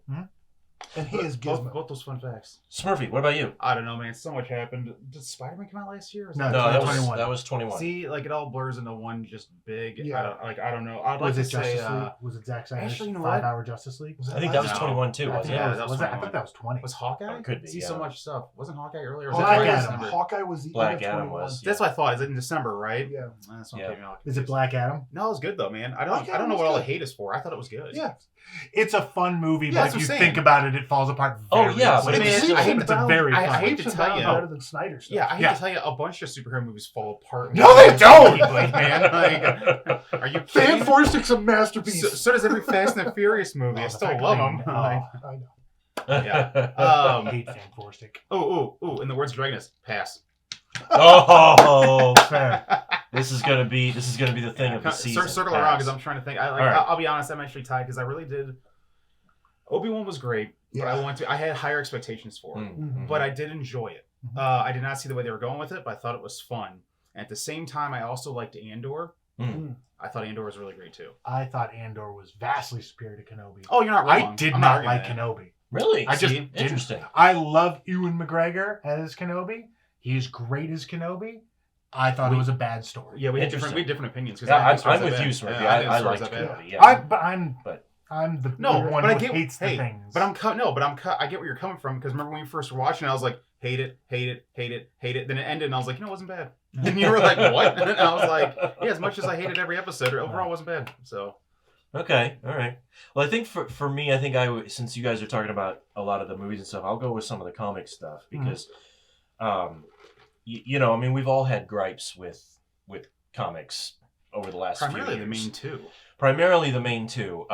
Speaker 5: And he is Gizmo.
Speaker 4: Both those fun facts.
Speaker 2: Smurfy, what about you?
Speaker 4: I don't know, man. So much happened. Did Spider-Man come out last year? Or
Speaker 3: No,
Speaker 2: No, that was
Speaker 3: 21.
Speaker 2: that was 21.
Speaker 4: See, like it all blurs into one just big.
Speaker 5: Yeah.
Speaker 4: I don't know. I'd like
Speaker 3: Was
Speaker 4: to
Speaker 3: it
Speaker 4: say.
Speaker 3: Justice League? Was it Zack Snyder's
Speaker 4: actually, you know what?
Speaker 3: 5-hour Justice League?
Speaker 5: Was
Speaker 2: I think that was
Speaker 4: No.
Speaker 2: 21 too,
Speaker 3: I
Speaker 2: wasn't
Speaker 3: think
Speaker 2: it?
Speaker 4: Yeah,
Speaker 3: that
Speaker 4: that
Speaker 3: was,
Speaker 4: was
Speaker 3: I
Speaker 4: 21.
Speaker 3: thought that was 20.
Speaker 4: Was Hawkeye?
Speaker 2: Oh, could be,
Speaker 4: See
Speaker 2: yeah.
Speaker 4: so much stuff. Wasn't Hawkeye earlier? Or was
Speaker 5: Black
Speaker 4: that right in
Speaker 5: Adam.
Speaker 4: December?
Speaker 5: Hawkeye was the
Speaker 2: Black
Speaker 5: end of
Speaker 2: Adam
Speaker 5: 21.
Speaker 2: was.
Speaker 4: That's what I thought. Is it in December, right?
Speaker 5: Yeah.
Speaker 4: That's what
Speaker 2: Yeah.
Speaker 4: I'm getting all
Speaker 3: Is it
Speaker 4: confused.
Speaker 3: Black Adam?
Speaker 4: No, it was good though, man. I
Speaker 5: Black
Speaker 4: don't
Speaker 5: Adam
Speaker 4: know
Speaker 5: was
Speaker 4: what all the
Speaker 5: good.
Speaker 4: hate is for. I thought it was good.
Speaker 5: Yeah.
Speaker 3: It's a fun movie,
Speaker 4: Yeah,
Speaker 3: but
Speaker 4: that's
Speaker 3: if you
Speaker 4: what I'm
Speaker 3: think
Speaker 4: saying.
Speaker 3: about it, it falls apart
Speaker 2: Oh,
Speaker 3: very
Speaker 2: yeah,
Speaker 3: quickly.
Speaker 2: but
Speaker 4: Man,
Speaker 2: it's
Speaker 4: I hate
Speaker 3: it's a very
Speaker 4: I
Speaker 3: fun
Speaker 4: hate
Speaker 3: movie.
Speaker 4: to
Speaker 5: Leaps and
Speaker 4: tell
Speaker 5: bounds
Speaker 4: you.
Speaker 5: better than Snyder stuff.
Speaker 4: Yeah, I hate
Speaker 3: Yeah.
Speaker 4: to tell you, a bunch of superhero movies fall apart.
Speaker 3: No, they don't!
Speaker 4: Like, man, like, are you
Speaker 5: Fan
Speaker 4: kidding?
Speaker 5: Forstic's a masterpiece.
Speaker 4: So does every Fast and the Furious movie.
Speaker 3: Oh,
Speaker 4: I
Speaker 3: the
Speaker 4: still
Speaker 3: fact
Speaker 4: love
Speaker 3: that
Speaker 4: them.
Speaker 3: they-
Speaker 4: Like,
Speaker 5: I know.
Speaker 4: yeah.
Speaker 3: I hate Fan Forstic.
Speaker 4: Oh, in the words of Dragonus, pass.
Speaker 2: Oh,
Speaker 3: Fair.
Speaker 2: this is gonna be the thing of the season.
Speaker 4: Circle around because I'm trying to think.
Speaker 2: All right.
Speaker 4: I'll be honest, I'm actually tied because I really did. Obi-Wan was great, but I had higher expectations for it.
Speaker 2: Mm-hmm.
Speaker 4: But I did enjoy it.
Speaker 3: Mhm.
Speaker 4: I did not see the way they were going with it, but I thought it was fun. And at the same time, I also liked Andor.
Speaker 2: Mm.
Speaker 4: I thought Andor was really great too.
Speaker 3: I thought Andor was vastly superior to Kenobi.
Speaker 4: Oh, you're not wrong.
Speaker 3: I did
Speaker 4: I'm
Speaker 3: not
Speaker 4: arguing
Speaker 3: like
Speaker 4: that.
Speaker 3: Kenobi.
Speaker 2: Really?
Speaker 3: I just
Speaker 4: See?
Speaker 3: didn't.
Speaker 2: Interesting.
Speaker 3: I love Ewan McGregor as Kenobi. He's great as Kenobi. I thought it was a bad story.
Speaker 4: Yeah, we had
Speaker 2: Interesting.
Speaker 4: different opinions. 'cause
Speaker 2: Yeah,
Speaker 4: I think
Speaker 2: I'm
Speaker 4: Swords
Speaker 2: with
Speaker 4: that
Speaker 2: you,
Speaker 4: bad.
Speaker 2: Smurfy.
Speaker 4: Yeah,
Speaker 2: I
Speaker 4: think Swords
Speaker 2: liked
Speaker 4: that bad.
Speaker 2: Kenobi. Yeah.
Speaker 3: I'm the
Speaker 4: No,
Speaker 3: one
Speaker 4: but
Speaker 3: who hates the
Speaker 4: hey,
Speaker 3: things.
Speaker 4: but I get where you're coming from because remember when we first were watching, I was like, hate it. Then it ended, and I was like, it wasn't bad. And you were like, what? And I was like, yeah, as much as I hated every episode, overall it wasn't bad. So.
Speaker 2: Okay, all right. Well, I think for me, I think since you guys are talking about a lot of the movies and stuff, I'll go with some of the comic stuff because, you know, I mean, we've all had gripes with comics over the last few years. Primarily the main two.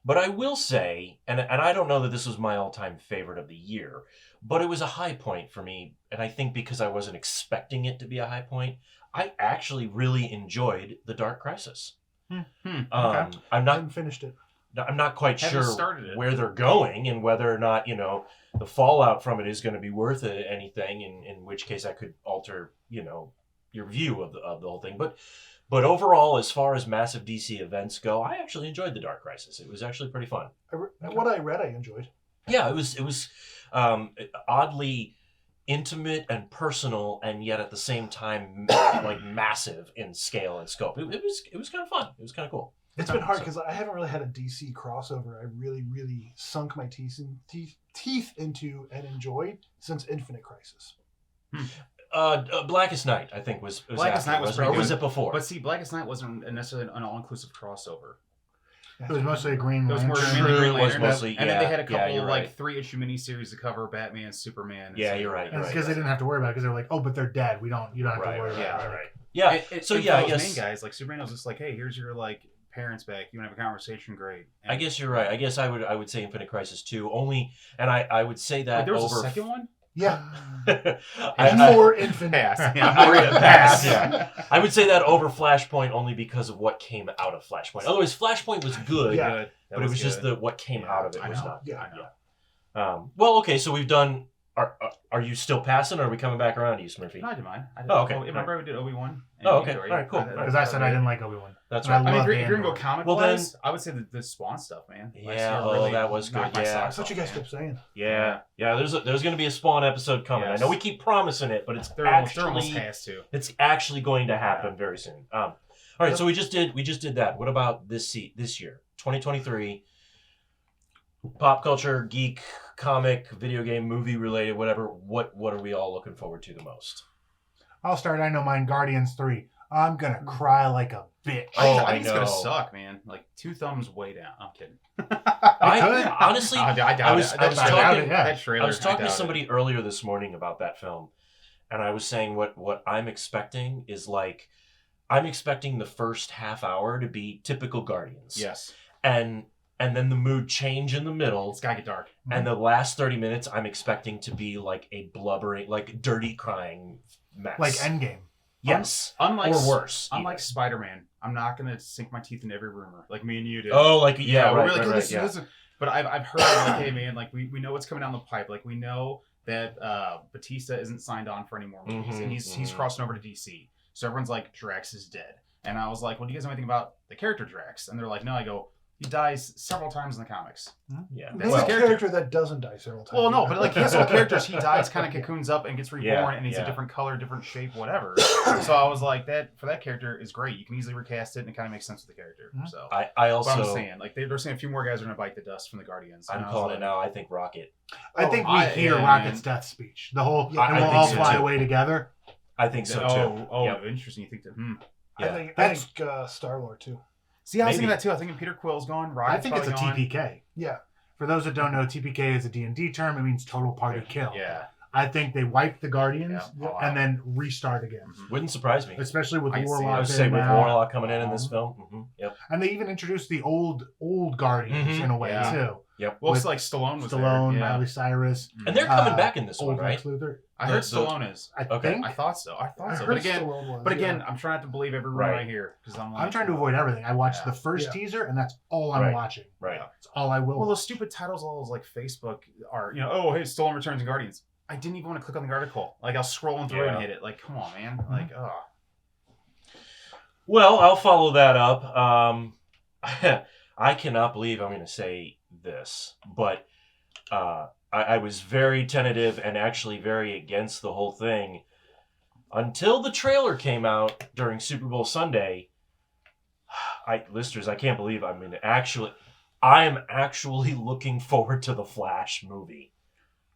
Speaker 2: But I will say, and I don't know that this was my all-time favorite of the year, but it was a high point for me, and I think because I wasn't expecting it to be a high point, I actually really enjoyed The Dark Crisis.
Speaker 3: Okay.
Speaker 2: I
Speaker 5: haven't finished it.
Speaker 2: I'm not quite
Speaker 4: Haven't
Speaker 2: sure
Speaker 4: started it.
Speaker 2: where they're going and whether or not, you know, the fallout from it is going to be worth anything, in which case I could alter, you know, your view of the whole thing. But overall, as far as massive DC events go, I actually enjoyed The Dark Crisis. It was actually pretty fun.
Speaker 5: What I read, I enjoyed.
Speaker 2: Yeah, it was oddly intimate and personal, and yet at the same time like massive in scale and scope. It was kind of fun. It was kind of cool.
Speaker 5: It's been hard because I haven't really had a DC crossover I really sunk my teeth into and enjoyed since Infinite Crisis.
Speaker 2: Blackest Night, I think, was
Speaker 4: Blackest
Speaker 2: after,
Speaker 4: Night was pretty
Speaker 2: or was
Speaker 4: good.
Speaker 2: it before?
Speaker 4: But see, Blackest Night wasn't necessarily an all-inclusive crossover.
Speaker 3: It was mostly a Green
Speaker 4: It was
Speaker 3: Lantern.
Speaker 4: more mainly Green
Speaker 2: It was
Speaker 4: Lantern.
Speaker 2: mostly,
Speaker 4: and then they had a
Speaker 2: yeah,
Speaker 4: couple
Speaker 2: you're right.
Speaker 4: like 3-issue miniseries to cover Batman, Superman. And
Speaker 2: Yeah,
Speaker 4: stuff.
Speaker 2: you're right.
Speaker 3: And it's because they didn't have to worry about it because they're like, oh, but they're dead. You don't have to worry about it.
Speaker 2: Right. Yeah. So
Speaker 4: and
Speaker 2: yeah, I
Speaker 4: for those
Speaker 2: guess
Speaker 4: main guys like Superman was just like, hey, here's your like parents back. You want to have a conversation? Great. And
Speaker 2: I guess you're right. I guess I would say Infinite Crisis 2 only, and I would say that
Speaker 4: there was
Speaker 2: over
Speaker 4: a second one.
Speaker 5: Yeah.
Speaker 2: I-
Speaker 5: More Infinite.
Speaker 4: Pass.
Speaker 2: Pass, yeah. I would say that over Flashpoint only because of what came out of Flashpoint. Otherwise, Flashpoint was good,
Speaker 5: Yeah.
Speaker 2: but it was just what came out of it was
Speaker 4: I know.
Speaker 2: not.
Speaker 5: Yeah.
Speaker 4: I know.
Speaker 2: Well, okay, so we've done. Are you still passing, or are we coming back around to you, Smurfy?
Speaker 4: No, I did mine.
Speaker 2: Oh, okay.
Speaker 4: Remember we did Obi-Wan?
Speaker 2: Oh, okay. All right, cool.
Speaker 3: Because I said I didn't like Obi-Wan.
Speaker 2: That's
Speaker 3: And I
Speaker 2: right.
Speaker 4: I mean,
Speaker 3: love
Speaker 4: if you're gonna go
Speaker 3: Andor.
Speaker 4: comic
Speaker 2: Well, then-
Speaker 4: wise, I would say the Spawn stuff, man. Last
Speaker 2: Yeah,
Speaker 4: year really
Speaker 2: that was good,
Speaker 4: knocked my
Speaker 2: yeah.
Speaker 4: socks
Speaker 5: That's what you
Speaker 4: off,
Speaker 5: guys
Speaker 4: man.
Speaker 5: kept saying.
Speaker 2: Yeah. There's going to be a Spawn episode coming.
Speaker 4: Yes.
Speaker 2: I know we keep promising it, but it's
Speaker 4: They're almost
Speaker 2: actually
Speaker 4: has to.
Speaker 2: it's actually going to happen very soon. All right, so we just did that. What about this year, 2023? Pop culture, geek, comic, video game, movie related, whatever. What are we all looking forward to the most?
Speaker 3: I'll start. I know mine. Guardians 3. I'm gonna cry like a bitch.
Speaker 4: I think it's
Speaker 2: know.
Speaker 4: gonna suck, man. Like 2 thumbs way down. I'm kidding.
Speaker 2: I honestly,
Speaker 4: I doubt
Speaker 2: I was
Speaker 4: it.
Speaker 2: talking-
Speaker 4: That trailer.
Speaker 2: I was talking to
Speaker 4: doubt it.
Speaker 2: somebody earlier this morning about that film, and I was saying what I'm expecting is like, I'm expecting the first half hour to be typical Guardians.
Speaker 4: Yes,
Speaker 2: And then the mood change in the middle.
Speaker 4: it's gotta get dark.
Speaker 2: And the last 30 minutes, I'm expecting to be like a blubbering, like dirty crying mess.
Speaker 3: Like Endgame.
Speaker 2: Yes.
Speaker 4: Unlike
Speaker 2: or worse.
Speaker 4: Unlike
Speaker 2: even.
Speaker 4: Spider-Man, I'm not gonna sink my teeth into every rumor like me and you did.
Speaker 2: Oh, like, yeah,
Speaker 4: we're
Speaker 2: right,
Speaker 4: really
Speaker 2: right,
Speaker 4: good.
Speaker 2: right, yeah.
Speaker 4: Listen. But I've heard like, hey man, like we know what's coming down the pipe. Like we know that Batista isn't signed on for any more movies,
Speaker 2: Mhm,
Speaker 4: and he's
Speaker 2: mhm.
Speaker 4: crossing over to DC. So everyone's like, Drax is dead. And I was like, well, do you guys know anything about the character Drax? And they're like, no. I go, he dies several times in the comics.
Speaker 2: Yeah.
Speaker 4: That's
Speaker 5: There's
Speaker 4: his
Speaker 5: a
Speaker 4: character.
Speaker 5: character that doesn't die several times.
Speaker 4: Well, no, but like his whole characters, he dies, kind of cocoons up and gets reborn,
Speaker 2: Yeah,
Speaker 4: and he's
Speaker 2: yeah.
Speaker 4: a different color, different shape, whatever. So I was like, that character is great. You can easily recast it, and it kind of makes sense with the character.
Speaker 3: Mhm.
Speaker 4: So
Speaker 2: I
Speaker 4: but
Speaker 2: also,
Speaker 4: I'm saying, like they're saying a few more guys are gonna bite the dust from the Guardians.
Speaker 2: I'm
Speaker 4: And I was
Speaker 2: calling
Speaker 4: like,
Speaker 2: it now. I think Rocket.
Speaker 3: I think we hear
Speaker 4: yeah,
Speaker 3: Rocket's
Speaker 4: man.
Speaker 3: death speech. The whole,
Speaker 5: Yeah,
Speaker 3: and
Speaker 2: I
Speaker 3: we'll
Speaker 2: think
Speaker 3: all
Speaker 2: so,
Speaker 3: fly
Speaker 2: too.
Speaker 3: away together.
Speaker 2: I think so too.
Speaker 4: Oh,
Speaker 2: Yep.
Speaker 4: interesting. You think that?
Speaker 2: Yeah.
Speaker 5: I think Star-Lord too.
Speaker 4: See, I was
Speaker 2: Maybe.
Speaker 4: thinking that too. I was thinking Peter Quill's gone.
Speaker 3: I
Speaker 4: Rocket's
Speaker 3: think it's a
Speaker 4: probably gone.
Speaker 3: TPK.
Speaker 5: Yeah.
Speaker 3: For those that don't know, TPK is a D&D term. It means total party kill.
Speaker 4: Yeah.
Speaker 3: I think they wipe the Guardians
Speaker 4: Yeah.
Speaker 3: and then restart again.
Speaker 4: Mhm.
Speaker 2: Wouldn't surprise me.
Speaker 3: Especially with
Speaker 4: I can see it.
Speaker 3: Warlock.
Speaker 2: I would say
Speaker 3: in
Speaker 2: with
Speaker 3: now.
Speaker 2: Warlock coming in this film. Mm-hmm. Yep.
Speaker 3: And they even introduced the old Guardians
Speaker 2: Mhm.
Speaker 3: in a way
Speaker 4: Yeah.
Speaker 3: too.
Speaker 4: Well,
Speaker 3: With
Speaker 4: it's like Stallone was
Speaker 3: Stallone,
Speaker 4: there. Yeah.
Speaker 3: Miley Cyrus,
Speaker 2: And they're coming
Speaker 3: Uh,
Speaker 2: back in this one,
Speaker 3: old
Speaker 2: right?
Speaker 3: Lex Luthor.
Speaker 4: I heard
Speaker 2: the-
Speaker 4: Stallone is.
Speaker 3: I
Speaker 2: Okay.
Speaker 3: think.
Speaker 4: I thought so.
Speaker 5: I
Speaker 4: But
Speaker 5: heard
Speaker 4: again,
Speaker 5: Stallone was,
Speaker 4: but again,
Speaker 5: yeah.
Speaker 4: I'm trying not to believe every
Speaker 2: Right.
Speaker 4: rumor I hear because I'm like,
Speaker 3: I'm trying to avoid everything. I watched
Speaker 4: Yeah.
Speaker 3: the first
Speaker 5: Yeah.
Speaker 3: teaser, and that's all I'm
Speaker 2: Right.
Speaker 3: watching.
Speaker 2: Right.
Speaker 3: It's all I will.
Speaker 4: Well,
Speaker 3: watch.
Speaker 4: those stupid titles, all those like Facebook are, oh, hey, Stallone returns in Guardians. I didn't even want to click on the article. Like I was scrolling through
Speaker 2: Yeah.
Speaker 4: and hit it. Like, come on, man. Like, oh.
Speaker 2: Well, I'll follow that up. I cannot believe I'm going to say this, but I was very tentative and actually very against the whole thing until the trailer came out during Super Bowl Sunday. Listeners, I can't believe I am actually looking forward to the Flash movie.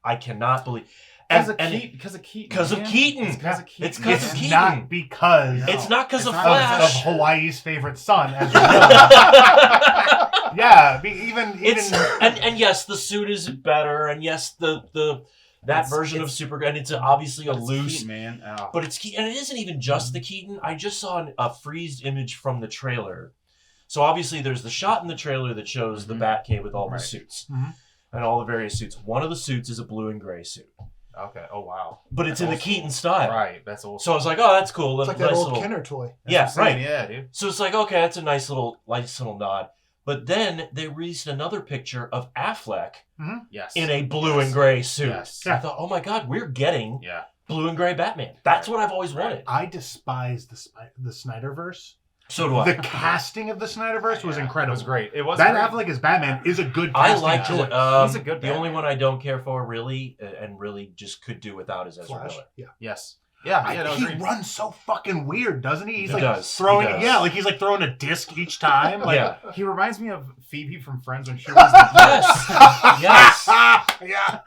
Speaker 2: I cannot believe.
Speaker 4: Because of Keaton.
Speaker 2: Because of Keaton.
Speaker 4: It's because of Keaton.
Speaker 2: It's 'cause of
Speaker 3: It's
Speaker 2: Keaton.
Speaker 3: not because
Speaker 2: It's not because of
Speaker 3: of
Speaker 2: Flash.
Speaker 3: Hawaii's favorite son, as you know. Yeah,
Speaker 2: and yes, the suit is better, and yes, that version of Supergirl, and it's obviously a loose,
Speaker 4: Keaton, man. Oh.
Speaker 2: but it's Keaton, and it isn't even just the Keaton. I just saw a freezed image from the trailer. So obviously, there's the shot in the trailer that shows the Batcave with all the suits and all the various suits. One of the suits is a blue and gray suit.
Speaker 4: Okay. Oh wow.
Speaker 2: But it's in the Keaton style.
Speaker 4: Right. That's old.
Speaker 2: So I was like, oh, that's cool.
Speaker 5: It's like that old Kenner toy.
Speaker 2: Yeah, right.
Speaker 4: Yeah, dude.
Speaker 2: So it's like, okay, that's a nice little nod. But then they released another picture of Affleck
Speaker 4: Yes.
Speaker 2: in a blue and gray suit.
Speaker 4: Yes.
Speaker 2: I thought, oh my God, we're getting blue and gray Batman. That's what I've always wanted.
Speaker 3: I despise the Snyderverse.
Speaker 2: So do I.
Speaker 3: The casting of the Snyderverse was incredible.
Speaker 4: It was great. It was
Speaker 3: Ben
Speaker 4: great.
Speaker 3: Affleck as Batman is a good
Speaker 2: I
Speaker 3: casting
Speaker 2: liked
Speaker 3: choice.
Speaker 2: it.
Speaker 4: He's a good
Speaker 2: The
Speaker 4: Batman.
Speaker 2: only one I don't care for, really, and really just could do without is Ezra
Speaker 5: Flash.
Speaker 2: Miller.
Speaker 5: Yeah.
Speaker 4: Yes. Yeah.
Speaker 3: He
Speaker 4: Agreed.
Speaker 3: runs so fucking weird, doesn't he? He's
Speaker 2: He
Speaker 3: like
Speaker 2: does.
Speaker 3: throwing,
Speaker 2: He does.
Speaker 3: yeah, like he's like throwing a disc each time. Like,
Speaker 2: Yeah.
Speaker 4: He reminds me of Phoebe from Friends when she was
Speaker 2: Yes. Yes.
Speaker 3: yeah.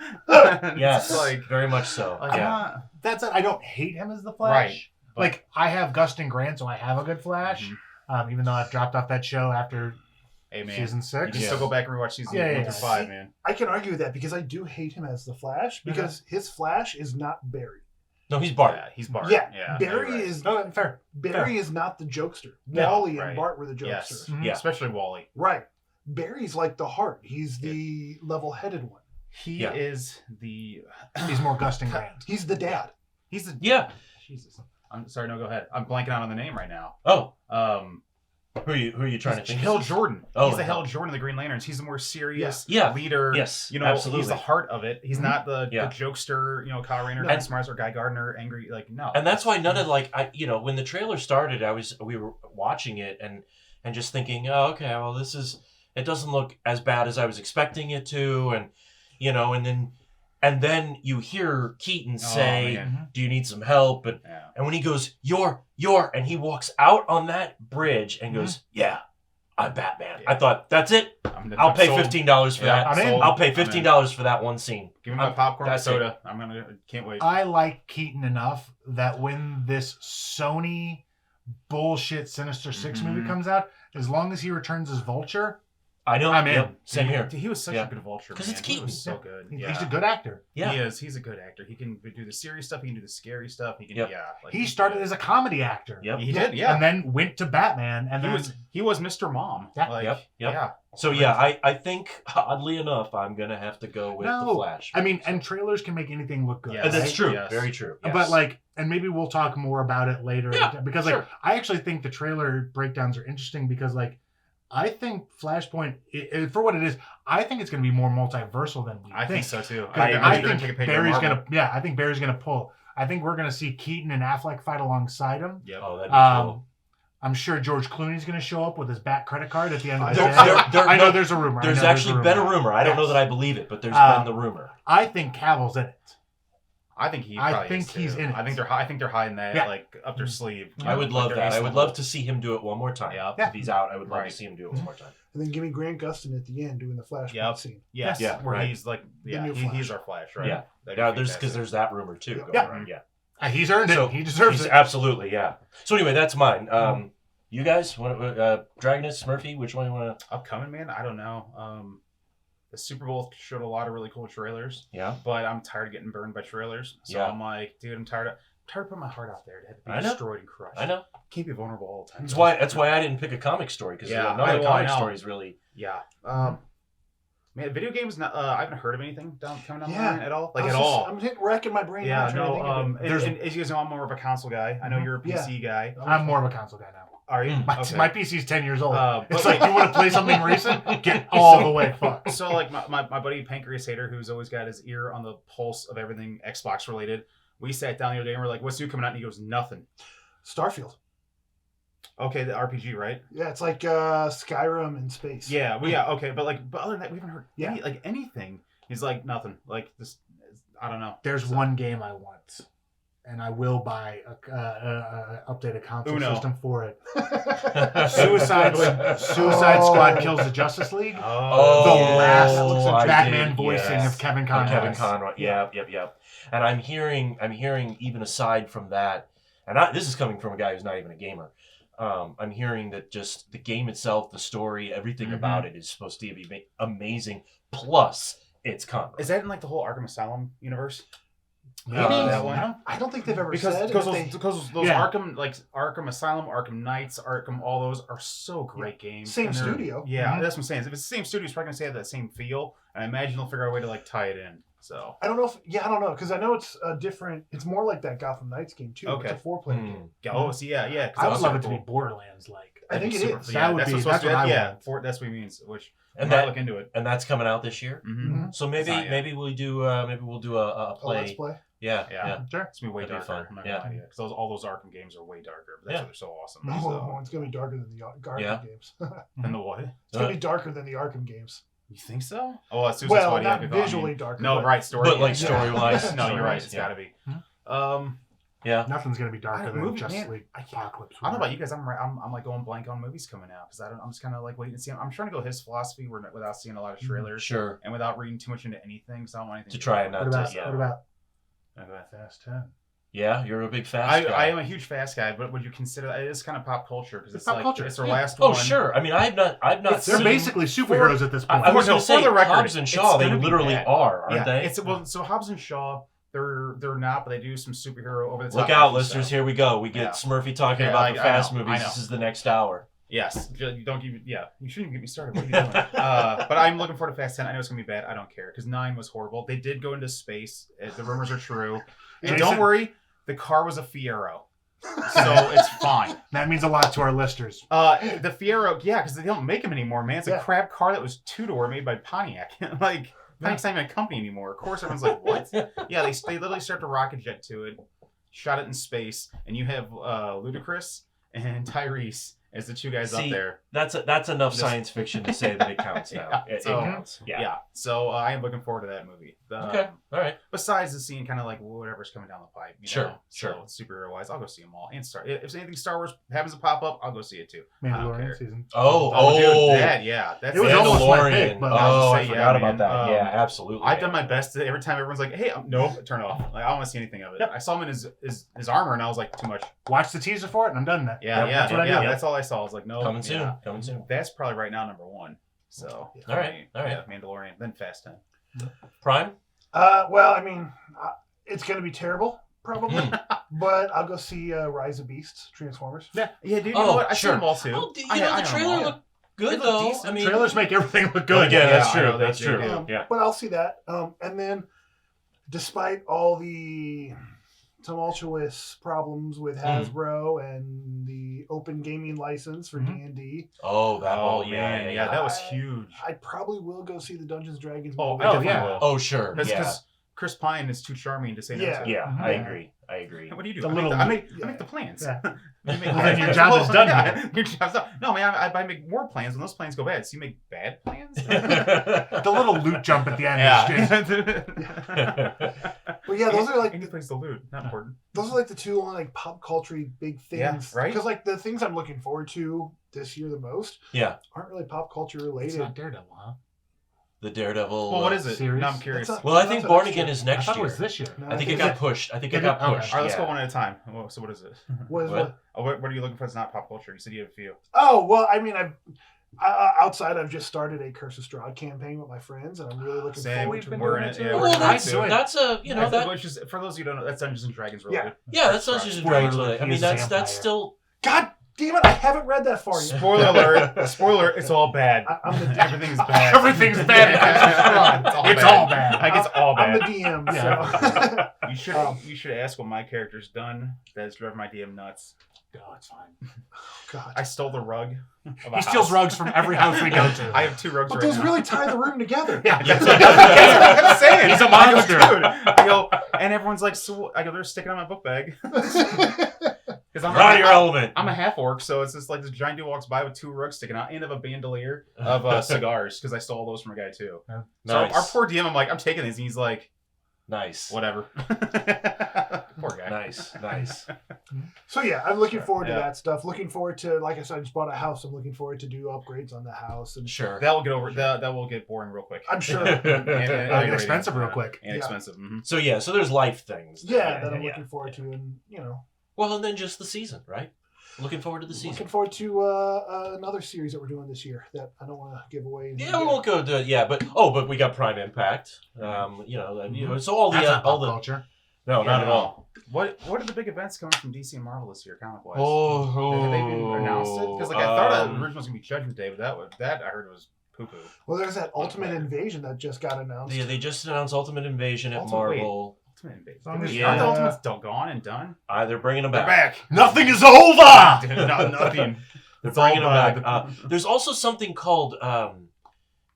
Speaker 2: Yes.
Speaker 4: It's like,
Speaker 2: very much so. Yeah.
Speaker 3: That's it. I don't hate him as the Flash.
Speaker 4: Right. But-
Speaker 3: Like I have Gustin Grant, so I have a good Flash. Even though I've dropped off that show after
Speaker 4: Hey man,
Speaker 3: season
Speaker 4: you
Speaker 3: 6.
Speaker 4: can still go back and rewatch season 1 through 5, man.
Speaker 5: I can argue with that because I do hate him as the Flash because his Flash is not Barry.
Speaker 2: No, he's Bart.
Speaker 4: Yeah, he's Bart.
Speaker 5: Yeah, Barry
Speaker 4: you're right.
Speaker 5: is
Speaker 3: No, fair.
Speaker 5: Barry is not the jokester.
Speaker 2: No,
Speaker 5: Wally
Speaker 4: right.
Speaker 5: and Bart were the jokesters.
Speaker 4: Yes.
Speaker 3: Mhm.
Speaker 2: Yeah.
Speaker 4: Especially Wally.
Speaker 5: Right. Barry's like the heart. He's the level-headed one.
Speaker 4: He is the.
Speaker 3: He's more Gustin Grant.
Speaker 5: He's the dad.
Speaker 4: He's the.
Speaker 2: Yeah.
Speaker 4: Jesus. I'm sorry. No, go ahead. I'm blanking out on the name right now.
Speaker 2: Oh. Who are you trying to think?
Speaker 4: Hal Jordan.
Speaker 2: Oh,
Speaker 4: He's the
Speaker 2: Hal.
Speaker 4: Hal Jordan of the Green Lanterns. He's the more serious
Speaker 2: Yeah.
Speaker 4: leader.
Speaker 2: Yes,
Speaker 4: You know,
Speaker 2: absolutely.
Speaker 4: he's the heart of it. He's not the jokester, Kyle Rayner,
Speaker 2: No.
Speaker 4: Guy Smart, or Guy Gardner, angry. Like, no.
Speaker 2: And that's why none of when the trailer started, we were watching it and just thinking, oh, okay, well, it doesn't look as bad as I was expecting it to, and then you hear Keaton say,
Speaker 4: man.
Speaker 2: "Do you need some help?" And when he goes, "You're," and he walks out on that bridge and goes, "Yeah, I'm Batman."
Speaker 4: Yeah.
Speaker 2: I thought, that's it. I'll pay $15 for that.
Speaker 3: I'm in.
Speaker 2: I'll pay $15 for that one scene.
Speaker 4: Give me my popcorn and
Speaker 2: that's
Speaker 4: soda. Can't wait.
Speaker 3: I like Keaton enough that when this Sony bullshit Sinister Six movie comes out, as long as he returns as Vulture,
Speaker 2: I know.
Speaker 3: I'm in.
Speaker 2: Yep, same here.
Speaker 4: He was such
Speaker 2: Yeah.
Speaker 4: a good Vulture.
Speaker 2: 'Cause
Speaker 4: man.
Speaker 2: it's
Speaker 4: He
Speaker 2: Keaton.
Speaker 4: was so good.
Speaker 3: he's a good actor.
Speaker 2: Yeah.
Speaker 4: He is. He's a good actor. He can do the serious stuff. He can do the scary stuff. He can.
Speaker 2: Yep.
Speaker 4: Yeah. Like,
Speaker 3: He started as a comedy actor.
Speaker 2: Yep.
Speaker 4: He did. Yeah.
Speaker 3: And then went to Batman. And
Speaker 4: He was Mr. Mom.
Speaker 3: Yeah.
Speaker 4: Like,
Speaker 2: Yep.
Speaker 4: Yeah.
Speaker 2: So yeah, I think oddly enough, I'm gonna have to go with the Flash.
Speaker 3: I mean, and trailers can make anything look good.
Speaker 4: Yeah,
Speaker 2: That's
Speaker 3: right?
Speaker 2: true.
Speaker 4: Yes.
Speaker 2: Very true. Yes.
Speaker 3: But and maybe we'll talk more about it later.
Speaker 2: Yeah,
Speaker 3: because
Speaker 2: sure.
Speaker 3: I actually think the trailer breakdowns are interesting because I think Flashpoint, for what it is, I think it's going to be more multiversal than we
Speaker 4: I think so too.
Speaker 3: I
Speaker 4: think
Speaker 3: think Barry's going to, I think Barry's going to pull. I think we're going to see Keaton and Affleck fight alongside him.
Speaker 4: Yep.
Speaker 2: Oh, that'd be cool.
Speaker 3: I'm sure George Clooney's going to show up with his Bat credit card at the end of the
Speaker 2: There-
Speaker 3: day.
Speaker 2: there-
Speaker 3: I know there's a rumor.
Speaker 2: There's actually been a rumor. I don't know
Speaker 3: Yes.
Speaker 2: that I believe it, but there's been the rumor.
Speaker 3: I think Cavill's in it.
Speaker 4: I think he.
Speaker 3: I
Speaker 4: Probably
Speaker 3: think
Speaker 4: is,
Speaker 3: he's
Speaker 4: too.
Speaker 3: in it.
Speaker 4: I think they're hiding that up their sleeve.
Speaker 2: I would love
Speaker 4: they're
Speaker 2: that. I
Speaker 4: acing
Speaker 2: would
Speaker 4: the
Speaker 2: love
Speaker 4: whole-
Speaker 2: to see him do it one more time.
Speaker 4: Yep.
Speaker 2: If he's out, I would love
Speaker 4: Right.
Speaker 2: to see him do it one more time.
Speaker 5: And then give me Grant Gustin at the end doing the Flashpoint
Speaker 4: Yep.
Speaker 5: scene.
Speaker 4: Yes.
Speaker 2: Yeah,
Speaker 4: Where
Speaker 2: right.
Speaker 4: he's like,
Speaker 5: The new
Speaker 4: he's
Speaker 5: Flash.
Speaker 4: our Flash, right?
Speaker 2: Yeah.
Speaker 4: That'd be
Speaker 2: Yeah,
Speaker 4: fantastic.
Speaker 2: there's that rumor too going
Speaker 3: Yeah.
Speaker 2: around. Yeah.
Speaker 3: He's earned it.
Speaker 2: So,
Speaker 3: He deserves it.
Speaker 2: Absolutely, yeah. So anyway, that's mine. You guys, Dragonus, Murphy, which one you want to?
Speaker 4: Upcoming, man. I don't know. The Super Bowl showed a lot of really cool trailers,
Speaker 2: Yeah.
Speaker 4: but I'm tired of getting burned by trailers. So
Speaker 2: Yeah.
Speaker 4: I'm like, dude, I'm tired of putting my heart out there to have it be
Speaker 2: I know.
Speaker 4: destroyed and crushed.
Speaker 2: I know.
Speaker 4: Can't be vulnerable all the time.
Speaker 2: That's why I didn't pick a comic story because none of the
Speaker 4: I
Speaker 2: comic
Speaker 4: know.
Speaker 2: stories really.
Speaker 4: Yeah. Man, video games. I haven't heard of anything coming down the
Speaker 5: Yeah.
Speaker 4: line at all.
Speaker 5: I
Speaker 4: Like
Speaker 5: was
Speaker 4: at
Speaker 5: just-
Speaker 4: all.
Speaker 5: I'm racking my brain.
Speaker 4: Yeah.
Speaker 5: now trying to think of
Speaker 4: No.
Speaker 5: it.
Speaker 4: And as you guys know, I'm more of a console guy. I know you're a PC guy.
Speaker 3: I'm more of a console guy now.
Speaker 4: Are you?
Speaker 3: My PC's 10 years old.
Speaker 4: But
Speaker 3: It's like, you want to play something recent? Get all the way fucked.
Speaker 4: So like my buddy Pancreas Hater, who's always got his ear on the pulse of everything Xbox related, we sat down the other day and we're like, what's new coming out? And he goes, nothing.
Speaker 5: Starfield.
Speaker 4: Okay, the RPG, right?
Speaker 5: Yeah, it's like Skyrim in space.
Speaker 4: Yeah, well, yeah, okay, but other than that, we haven't heard
Speaker 5: Yeah.
Speaker 4: anything. He's like, nothing. Like this, I don't know.
Speaker 3: There's one game I want. and I will buy a updated console
Speaker 4: Uno.
Speaker 3: system for it. Suicide Squad Kills the Justice League. The last Batman voicing of Kevin Conroy.
Speaker 2: Yep. And I'm hearing even aside from that, and this is coming from a guy who's not even a gamer. I'm hearing that just the game itself, the story, everything about it is supposed to be amazing. Plus, it's Conroy.
Speaker 4: Is that in like the whole Arkham Asylum universe?
Speaker 3: Maybe
Speaker 4: that one?
Speaker 5: I don't think they've ever
Speaker 4: Because
Speaker 5: said
Speaker 4: those Arkham Asylum, Arkham Knights, Arkham, all those are so great games.
Speaker 5: Same
Speaker 4: And they're-
Speaker 5: studio.
Speaker 4: Yeah, that's what I'm saying. If it's the same studio, it's probably gonna have that same feel. And I imagine they'll figure out a way to like tie it in. So
Speaker 5: I don't know I don't know because I know it's a different. It's more like that Gotham Knights game too.
Speaker 4: Okay.
Speaker 5: It's a 4-player game.
Speaker 4: oh, so yeah. 'cause
Speaker 3: I would
Speaker 4: that's
Speaker 3: love
Speaker 4: so
Speaker 3: it to be
Speaker 4: cool.
Speaker 3: Borderlands like.
Speaker 5: I think it
Speaker 4: Super-
Speaker 5: is.
Speaker 4: Yeah,
Speaker 3: That would
Speaker 4: that's
Speaker 3: be-
Speaker 4: what's
Speaker 3: that's
Speaker 4: supposed to
Speaker 3: what
Speaker 4: be.
Speaker 3: I
Speaker 4: Yeah,
Speaker 3: want.
Speaker 4: that's what he means. Which
Speaker 2: And
Speaker 4: I might
Speaker 2: that-
Speaker 4: look into it.
Speaker 2: And that's coming out this year.
Speaker 4: Mm-hmm.
Speaker 2: So maybe
Speaker 4: It's not yet.
Speaker 2: we'll do a
Speaker 5: A
Speaker 2: play.
Speaker 5: Let's play.
Speaker 2: Yeah.
Speaker 3: Sure.
Speaker 4: It's gonna be way
Speaker 2: That'd be
Speaker 4: darker.
Speaker 2: fun.
Speaker 4: I'm not
Speaker 2: Yeah.
Speaker 4: gonna lie to you, because all those Arkham games are way darker. But that's
Speaker 2: Yeah.
Speaker 4: why they're so awesome.
Speaker 5: Oh,
Speaker 4: So.
Speaker 5: it's gonna be darker than the Arkham
Speaker 2: Yeah.
Speaker 5: games.
Speaker 4: And the what?
Speaker 5: It's gonna be darker than the Arkham games.
Speaker 4: You think so? Oh, Suicide
Speaker 5: Well,
Speaker 4: Squad, yeah,
Speaker 5: not
Speaker 4: good call.
Speaker 5: visually darker.
Speaker 4: No,
Speaker 5: but-
Speaker 4: right, story.
Speaker 2: But, like,
Speaker 4: yeah.
Speaker 2: story-wise.
Speaker 4: No, you're right. It's
Speaker 2: Yeah.
Speaker 4: gotta be.
Speaker 2: Yeah.
Speaker 3: Nothing's gonna be darker than
Speaker 4: movie,
Speaker 3: Justice
Speaker 4: man,
Speaker 3: League Apocalypse.
Speaker 4: I don't know about you guys. I'm like going blank on movies coming out because I'm just kind of like waiting to see. I'm trying to go his philosophy without seeing a lot of trailers
Speaker 2: Sure.
Speaker 4: and without reading too much into anything. Because I don't want anything
Speaker 2: To try and
Speaker 3: What
Speaker 2: not
Speaker 3: about
Speaker 2: to. Yeah.
Speaker 3: what about
Speaker 4: I go back
Speaker 3: Fast 10?
Speaker 2: Yeah, you're a big fast guy.
Speaker 4: I am a huge fast guy, but would you consider it is kind of pop culture because
Speaker 3: It's
Speaker 4: it's
Speaker 3: pop
Speaker 4: like
Speaker 3: culture.
Speaker 4: it's their
Speaker 3: Yeah.
Speaker 4: last
Speaker 2: Oh
Speaker 4: one.
Speaker 2: sure. I mean, I've not.
Speaker 3: They're
Speaker 2: seen,
Speaker 3: basically superheroes at this point.
Speaker 2: I was
Speaker 4: No,
Speaker 2: going to say
Speaker 4: for the record,
Speaker 2: Hobbs and Shaw.
Speaker 4: it's
Speaker 2: They
Speaker 4: gonna be
Speaker 2: literally
Speaker 4: bad.
Speaker 2: are, aren't they?
Speaker 4: It's so Hobbs and Shaw. They're not, but they do some superhero over the top.
Speaker 2: Look out,
Speaker 4: action
Speaker 2: listeners!
Speaker 4: stuff.
Speaker 2: Here we go. We get
Speaker 4: Yeah.
Speaker 2: Smurfy talking
Speaker 4: Yeah,
Speaker 2: about the
Speaker 4: I
Speaker 2: fast
Speaker 4: know,
Speaker 2: movies.
Speaker 4: I know.
Speaker 2: This is the next hour.
Speaker 4: Yes, you don't give. Yeah, you shouldn't even get me started. What are you doing? But I'm looking forward to Fast 10. I know it's gonna be bad. I don't care because 9 was horrible. They did go into space. The rumors are true. And
Speaker 3: Jason-
Speaker 4: don't worry, the car was a Fiero, so it's fine.
Speaker 3: That means a lot to our listeners.
Speaker 4: The Fiero, yeah, because they don't make them anymore, man. It's a
Speaker 5: Yeah.
Speaker 4: crap car that was 2-door made by Pontiac. Like Pontiac's not even a company anymore. Of course, everyone's like, what? Yeah, they literally strapped a rocket jet to it, shot it in space, and you have Ludacris and Tyrese as the two guys up
Speaker 2: See,
Speaker 4: there.
Speaker 2: That's enough science fiction to say that it counts now.
Speaker 4: Yeah,
Speaker 2: It
Speaker 4: so-
Speaker 2: counts. Yeah.
Speaker 4: So I am looking forward to that movie.
Speaker 2: Okay. All right.
Speaker 4: Besides the scene, kind of like whatever's coming down the pipe. You
Speaker 2: Sure,
Speaker 4: know?
Speaker 2: sure.
Speaker 4: So superhero wise, I'll go see them all. And if anything Star Wars happens to pop up, I'll go see it too. I don't care.
Speaker 3: Mandalorian season.
Speaker 4: Dude, that's
Speaker 3: It was almost my pick, but I was
Speaker 2: Oh,
Speaker 4: just
Speaker 2: I
Speaker 4: saying,
Speaker 2: forgot
Speaker 4: yeah,
Speaker 2: about
Speaker 4: man.
Speaker 2: that. Yeah, absolutely.
Speaker 4: I've done my best to, every time everyone's like, "Hey, no, turn it off." Like I don't want to see anything of it.
Speaker 3: Yep.
Speaker 4: I saw him in his armor, and I was like, too much.
Speaker 3: Watch the teaser for it, and I'm done that.
Speaker 4: Yeah,
Speaker 2: Yep,
Speaker 4: yeah,
Speaker 3: that's what I
Speaker 4: yeah.
Speaker 3: do.
Speaker 4: That's all I saw. I was like, no,
Speaker 2: Coming soon.
Speaker 4: yeah.
Speaker 2: Coming soon.
Speaker 4: That's probably right now number 1. So
Speaker 2: All right. All right.
Speaker 4: yeah, Mandalorian, then Fast 10.
Speaker 2: Prime.
Speaker 5: Well, I mean, it's gonna be terrible probably,
Speaker 2: Hmm.
Speaker 5: but I'll go see Rise of Beasts, Transformers.
Speaker 4: Yeah, dude. You
Speaker 2: Oh,
Speaker 4: know what? I
Speaker 2: sure.
Speaker 4: see them all too.
Speaker 2: Oh, the
Speaker 4: I know
Speaker 2: trailer
Speaker 4: them all.
Speaker 2: looked good
Speaker 4: They look
Speaker 2: though.
Speaker 4: decent.
Speaker 2: I mean,
Speaker 3: Trailers make everything look
Speaker 2: good.
Speaker 3: good.
Speaker 2: Again, that's
Speaker 4: Yeah, I
Speaker 2: true.
Speaker 4: know, they
Speaker 2: That's
Speaker 4: do.
Speaker 2: true. Yeah.
Speaker 5: But I'll see that. And then, despite all the tumultuous problems with Hasbro and the open gaming license for D&D,
Speaker 2: Oh, that
Speaker 4: Oh
Speaker 2: whole
Speaker 4: man, yeah, that was huge.
Speaker 5: I probably will go see the Dungeons and Dragons
Speaker 4: Oh,
Speaker 5: movie.
Speaker 4: I definitely
Speaker 3: yeah.
Speaker 4: will.
Speaker 2: Oh, sure.
Speaker 4: Because
Speaker 2: Yeah.
Speaker 4: Chris Pine is too charming to say
Speaker 5: Yeah.
Speaker 4: no to.
Speaker 2: Yeah,
Speaker 3: Mhm.
Speaker 2: I agree. I agree.
Speaker 4: What do you do?
Speaker 3: It's a
Speaker 4: I make,
Speaker 3: little-
Speaker 4: the, I, make, I make the plans.
Speaker 3: Yeah.
Speaker 4: You make
Speaker 3: Well, then your job is done, man.
Speaker 4: Your job's done. No, man, I make more plans when those plans go bad. So you make bad plans?
Speaker 3: The little loot jump at the end. Is just,
Speaker 5: But yeah, those are like
Speaker 4: Any place to loot. Not important.
Speaker 5: those are like the two like pop culture big things.
Speaker 4: Yeah, right?
Speaker 5: Because like the things I'm looking forward to this year the most
Speaker 2: Yeah.
Speaker 5: aren't really pop culture
Speaker 3: it's
Speaker 5: related.
Speaker 3: not Daredevil, huh?
Speaker 2: The Daredevil.
Speaker 4: Well, what is it?
Speaker 3: series?
Speaker 4: No, I'm curious.
Speaker 5: That's
Speaker 4: All
Speaker 2: Well, I think
Speaker 5: That's
Speaker 2: Born
Speaker 5: next
Speaker 2: Again
Speaker 5: year.
Speaker 2: is
Speaker 3: I
Speaker 2: next
Speaker 3: thought it
Speaker 2: year.
Speaker 3: was this year.
Speaker 5: No,
Speaker 2: I think it
Speaker 5: it's-
Speaker 2: got pushed. I think it
Speaker 3: Did
Speaker 2: got
Speaker 3: it? Okay.
Speaker 2: pushed.
Speaker 4: right, let's
Speaker 2: yeah.
Speaker 4: go one at a time. So what is it?
Speaker 5: was
Speaker 2: What?
Speaker 5: what?
Speaker 4: What are you looking for that's not pop culture? You said you have a few.
Speaker 5: Oh well, I mean, outside I've just started a Curse of Strahd campaign with my friends, and I'm really looking
Speaker 4: Same.
Speaker 5: forward to
Speaker 4: We're in
Speaker 5: it.
Speaker 4: it. Yeah,
Speaker 2: Well,
Speaker 4: we're in it
Speaker 2: that's
Speaker 4: too.
Speaker 2: that's a that
Speaker 4: Which is, for those of you who don't know, that's Dungeons and Dragons related.
Speaker 2: yeah that's Dungeons and
Speaker 3: Spoiler
Speaker 2: Dragons.
Speaker 3: alert,
Speaker 2: I
Speaker 3: he
Speaker 2: mean
Speaker 3: is a
Speaker 2: that's
Speaker 3: vampire.
Speaker 2: still
Speaker 5: God damn it! I haven't read that far yet.
Speaker 4: Spoiler alert! Spoiler! It's all bad.
Speaker 5: I'm the
Speaker 4: Everything's bad.
Speaker 3: Everything's bad in Curse of Strahd. It's all bad.
Speaker 4: Like it's all
Speaker 5: I'm the
Speaker 4: bad.
Speaker 5: DM.
Speaker 3: Yeah.
Speaker 5: So.
Speaker 4: You should ask what my character's done. That's driving my DM nuts.
Speaker 3: No, it's fine.
Speaker 5: God.
Speaker 4: I stole the rug. Of a
Speaker 3: He steals
Speaker 4: house.
Speaker 3: rugs from every house we go to.
Speaker 4: I have 2 rugs
Speaker 5: But
Speaker 4: right
Speaker 5: those
Speaker 4: now.
Speaker 5: really tie the room together.
Speaker 3: Yeah,
Speaker 4: Yeah,
Speaker 3: that's
Speaker 4: that's
Speaker 3: what
Speaker 4: what I'm saying.
Speaker 3: He's a
Speaker 4: I go,
Speaker 3: monster.
Speaker 4: dude. I go, and everyone's like, so I go, they're sticking on my book bag. Because I'm
Speaker 2: out of your element.
Speaker 4: I'm a half orc, so it's just like this giant dude walks by with 2 rugs sticking out and of a bandolier of cigars because I stole those from a guy too. So
Speaker 2: Nice.
Speaker 4: our poor DM, I'm like, I'm taking these, and he's like,
Speaker 2: Nice.
Speaker 4: whatever. Poor guy.
Speaker 2: Nice.
Speaker 5: So yeah, I'm looking forward to
Speaker 4: Yeah.
Speaker 5: that stuff. Looking forward to, like I said, I just bought a house. I'm looking forward to do upgrades on the house, and
Speaker 2: Sure.
Speaker 4: That will get over. That will get boring real quick.
Speaker 5: I'm sure.
Speaker 3: And expensive real quick.
Speaker 4: And expensive. Mm-hmm.
Speaker 2: So there's life things.
Speaker 5: Yeah, that I'm looking forward to, and
Speaker 2: Well, and then just the season, right? Looking forward to the season.
Speaker 5: looking forward to another series that we're doing this year that I don't want to give away.
Speaker 2: Yeah, we won't go to but we got Prime Impact. So all
Speaker 3: That's not
Speaker 2: all
Speaker 3: pop
Speaker 2: the
Speaker 3: culture.
Speaker 2: no, not at all.
Speaker 4: What are the big events coming from DC and Marvel this year, comic wise?
Speaker 2: Oh,
Speaker 4: Have they even announced it? Because I thought that originally was gonna be Judgment Day, but that I heard was poo poo.
Speaker 5: Well, there's that Ultimate Invasion that just got announced.
Speaker 2: Yeah, they just announced Ultimate Invasion at
Speaker 4: Ultimate-
Speaker 2: Marvel.
Speaker 4: Ultimate Invasion.
Speaker 3: Yeah.
Speaker 4: Aren't the Ultimates gone and done?
Speaker 2: They're bringing them
Speaker 4: They're
Speaker 2: back.
Speaker 4: back.
Speaker 3: Nothing is over.
Speaker 4: Nothing.
Speaker 2: They're
Speaker 4: It's all
Speaker 2: bringing them
Speaker 4: bad.
Speaker 2: back. There's also something called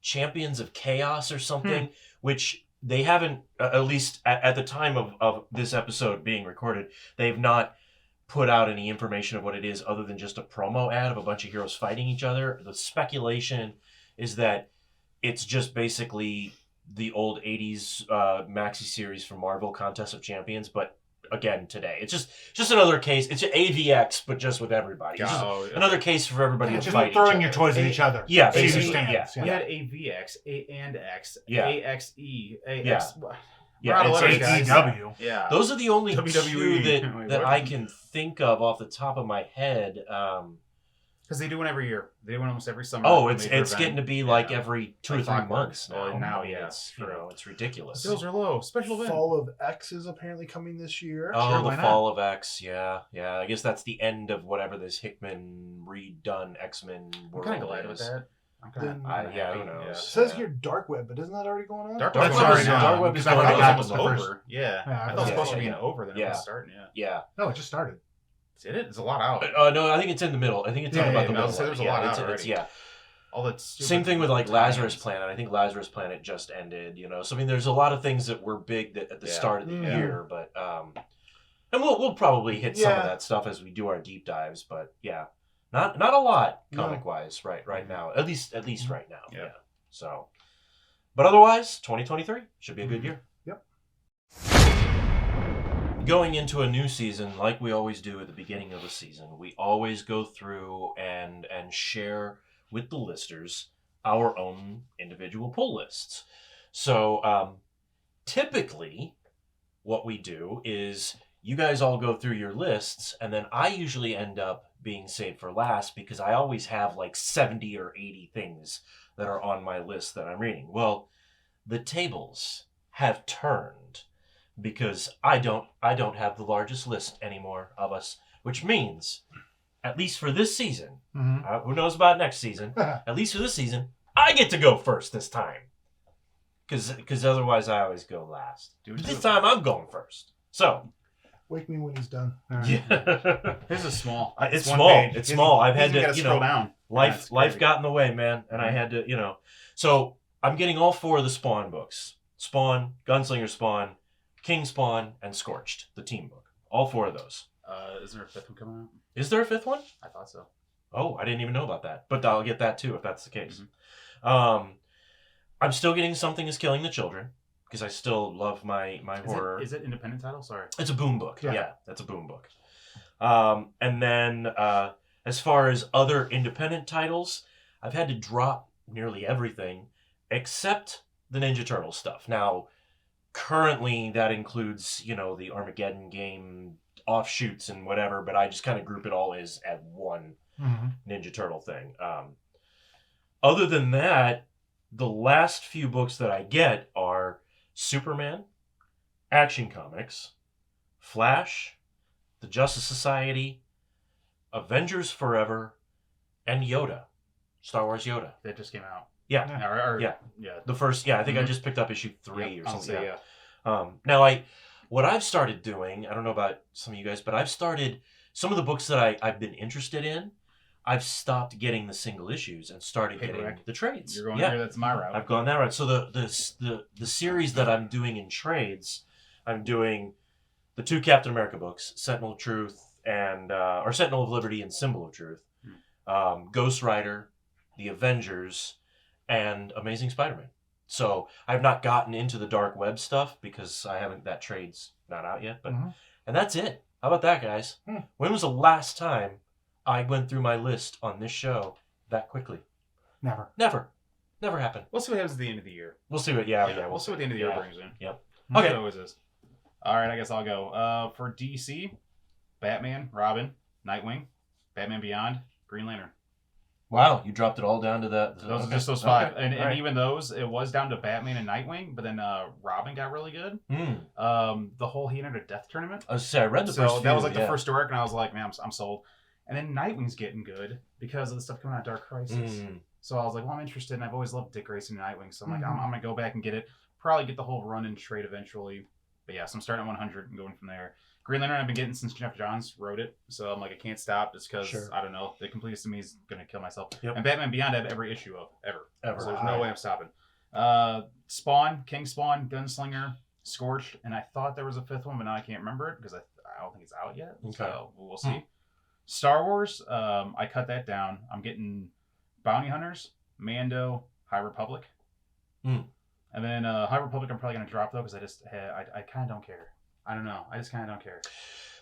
Speaker 2: Champions of Chaos or something, which they haven't, at least at the time of this episode being recorded, they've not put out any information of what it is other than just a promo ad of a bunch of heroes fighting each other. The speculation is that it's just basically the old 80s maxi series from Marvel, Contest of Champions, but again today. It's just another case. It's an AVX, but just with everybody. It's just another case for everybody to
Speaker 3: Just
Speaker 2: fight
Speaker 3: throwing
Speaker 2: each
Speaker 3: your
Speaker 2: other.
Speaker 3: toys at each other.
Speaker 2: Yeah,
Speaker 3: See who
Speaker 2: basically,
Speaker 3: stands.
Speaker 4: We had AVX, A and X,
Speaker 2: Yeah.
Speaker 4: AXE, AX.
Speaker 2: Yeah.
Speaker 4: We're out of
Speaker 2: it's
Speaker 4: letters,
Speaker 3: It's
Speaker 4: guys.
Speaker 3: AEW.
Speaker 4: Yeah.
Speaker 2: Those are the only
Speaker 4: WWE.
Speaker 2: two
Speaker 4: Wait,
Speaker 2: that
Speaker 4: what?
Speaker 2: I can think of off the top of my head.
Speaker 4: Because they do one every year. They do one almost every summer.
Speaker 2: Oh,
Speaker 4: a
Speaker 2: it's
Speaker 4: major
Speaker 2: it's
Speaker 4: event.
Speaker 2: getting to be
Speaker 4: Yeah.
Speaker 2: like every 2
Speaker 4: Like
Speaker 2: or 3
Speaker 4: clockwork.
Speaker 2: months now.
Speaker 4: Well, now,
Speaker 2: I mean,
Speaker 4: yeah,
Speaker 2: it's
Speaker 4: true.
Speaker 2: it's ridiculous.
Speaker 4: Sales are low. Special event.
Speaker 5: Fall of X is apparently coming this year.
Speaker 2: Oh,
Speaker 3: Sure,
Speaker 2: the
Speaker 3: why not?
Speaker 2: Fall of X, yeah. I guess that's the end of whatever this Hickman redone X-Men
Speaker 4: I'm
Speaker 2: world
Speaker 4: kind of glad with
Speaker 2: is.
Speaker 4: that. I'm
Speaker 5: Then-
Speaker 2: Who knows?
Speaker 5: It says here Dark Web, but isn't that already going on?
Speaker 4: Dark
Speaker 3: That's
Speaker 4: Web's
Speaker 3: already
Speaker 4: done.
Speaker 3: done.
Speaker 2: Dark Web is
Speaker 3: Because I
Speaker 2: going
Speaker 3: thought
Speaker 2: on.
Speaker 3: that
Speaker 4: It
Speaker 3: was
Speaker 4: was
Speaker 3: the
Speaker 4: over.
Speaker 3: first.
Speaker 4: Yeah.
Speaker 3: Yeah,
Speaker 4: I thought it was
Speaker 2: yeah,
Speaker 4: supposed to be
Speaker 2: yeah.
Speaker 4: an over, then it
Speaker 2: Yeah.
Speaker 4: was starting. Yeah.
Speaker 2: Yeah.
Speaker 3: No, it just started.
Speaker 4: Did it? There's a lot out.
Speaker 2: No, I think it's in the middle. I think it's
Speaker 3: Yeah,
Speaker 2: about
Speaker 3: yeah,
Speaker 2: the
Speaker 3: yeah,
Speaker 2: middle.
Speaker 4: so there's a
Speaker 2: yeah,
Speaker 4: lot
Speaker 2: it's,
Speaker 4: out
Speaker 2: it's-
Speaker 4: already.
Speaker 2: yeah.
Speaker 4: All that stupid
Speaker 2: Same thing with like
Speaker 4: tie-ins.
Speaker 2: Lazarus Planet. I think Lazarus Planet just ended. So I mean, there's a lot of things that were big at the
Speaker 4: Yeah.
Speaker 2: start of the
Speaker 5: Yeah.
Speaker 2: year, but and we'll probably hit some of
Speaker 5: Yeah.
Speaker 2: that stuff as we do our deep dives. But yeah, not a lot
Speaker 5: No.
Speaker 2: comic wise right now. At least right now.
Speaker 4: Yeah.
Speaker 2: Yeah. So, but otherwise, 2023 should be a good year.
Speaker 5: Yep.
Speaker 2: Going into a new season, like we always do at the beginning of a season, we always go through and share with the listers our own individual pull lists. So typically what we do is you guys all go through your lists, and then I usually end up being saved for last because I always have like 70 or 80 things that are on my list that I'm reading. Well, the tables have turned because I don't have the largest list anymore of us, which means, at least for this season,
Speaker 3: Mm-hmm.
Speaker 2: who knows about next season, at least for this season, I get to go first this time. Because otherwise I always go last. This time I'm going first. So,
Speaker 5: Wake me when he's done.
Speaker 2: yeah.
Speaker 4: His is small.
Speaker 2: It's
Speaker 4: one
Speaker 2: small.
Speaker 4: page.
Speaker 2: It's
Speaker 4: He's-
Speaker 2: small. I've
Speaker 4: he's
Speaker 2: had
Speaker 4: even
Speaker 2: to,
Speaker 4: gotta scroll down.
Speaker 2: life
Speaker 4: That's crazy.
Speaker 2: got in the way, man, and I had to, So I'm getting all 4 of the Spawn books: Spawn, Gunslinger Spawn, King Spawn, and Scorched, the team book. All 4 of those.
Speaker 4: Is there a fifth one coming out?
Speaker 2: Is there a 5th one?
Speaker 4: I thought so.
Speaker 2: Oh, I didn't even know about that, but I'll get that too if that's the case.
Speaker 4: Mm-hmm.
Speaker 2: I'm still getting Something Is Killing the Children because I still love my horror.
Speaker 4: Is it independent title? Sorry.
Speaker 2: It's a boom book.
Speaker 3: Yeah.
Speaker 2: Yeah, that's a boom book. And then as far as other independent titles, I've had to drop nearly everything except the Ninja Turtle stuff. Now, currently that includes, the Armageddon game offshoots and whatever, but I just kind of group it all as at one Ninja Turtle thing. Other than that, the last few books that I get are Superman, Action Comics, Flash, the Justice Society, Avengers Forever, and Yoda. Star Wars Yoda.
Speaker 4: That just came out.
Speaker 2: Yeah.
Speaker 4: Yeah.
Speaker 2: The first, I think I
Speaker 4: Mhm.
Speaker 2: just picked up issue 3
Speaker 4: Yep,
Speaker 2: or
Speaker 4: I'll
Speaker 2: something.
Speaker 4: say,
Speaker 2: Now, what I've started doing, I don't know about some of you guys, but I've started, some of the books that I've been interested in, I've stopped getting the single issues and started
Speaker 4: Paperback.
Speaker 2: getting the trades.
Speaker 4: You're going
Speaker 2: yeah.
Speaker 4: here. That's my route.
Speaker 2: I've gone that route. So the series that I'm doing in trades, I'm doing the 2 Captain America books, Sentinel of Truth and or Sentinel of Liberty and Symbol of Truth, Ghost Rider, The Avengers, and Amazing Spider-Man. So I've not gotten into the dark web stuff because that trade's not out yet. But And that's it. How about that, guys? When was the last time I went through my list on this show that quickly?
Speaker 3: Never.
Speaker 2: Never happened.
Speaker 4: We'll see what happens at the end of the year.
Speaker 2: We'll see what,
Speaker 4: We'll see what the end of the year brings in.
Speaker 2: Yep.
Speaker 4: Okay.
Speaker 2: Okay.
Speaker 4: It always is. All right, I guess I'll go. For DC, Batman, Robin, Nightwing, Batman Beyond, Green Lantern.
Speaker 2: Wow, you dropped it all down to that.
Speaker 4: Those are just those 5.
Speaker 2: Okay.
Speaker 4: And
Speaker 2: All right.
Speaker 4: even those, it was down to Batman and Nightwing, but then Robin got really good. The whole he entered a death tournament.
Speaker 2: I read the
Speaker 4: So
Speaker 2: first few,
Speaker 4: that was like the first arc, and I was like, man, I'm sold. And then Nightwing's getting good because of the stuff coming out of Dark Crisis. So I was like, well, I'm interested, and I've always loved Dick Grayson and Nightwing, so I'm like, I'm going to go back and get it. Probably get the whole run and trade eventually. But yeah, so I'm starting at 100 and going from there. Green Lantern I've been getting since Jeff Johns wrote it, so I'm like, I can't stop just because, I don't know, the completest of me is going to kill myself.
Speaker 2: Yep.
Speaker 4: And Batman Beyond I have every issue of, ever. So there's no
Speaker 3: Wow.
Speaker 4: way I'm stopping. Spawn, King Spawn, Gunslinger, Scorched, and I thought there was a 5th one, but now I can't remember it because I don't think it's out yet.
Speaker 2: Okay.
Speaker 4: So we'll see. Star Wars, I cut that down. I'm getting Bounty Hunters, Mando, High Republic. And then High Republic I'm probably going to drop, though, because I kind of don't care. I don't know. I just kind of don't care.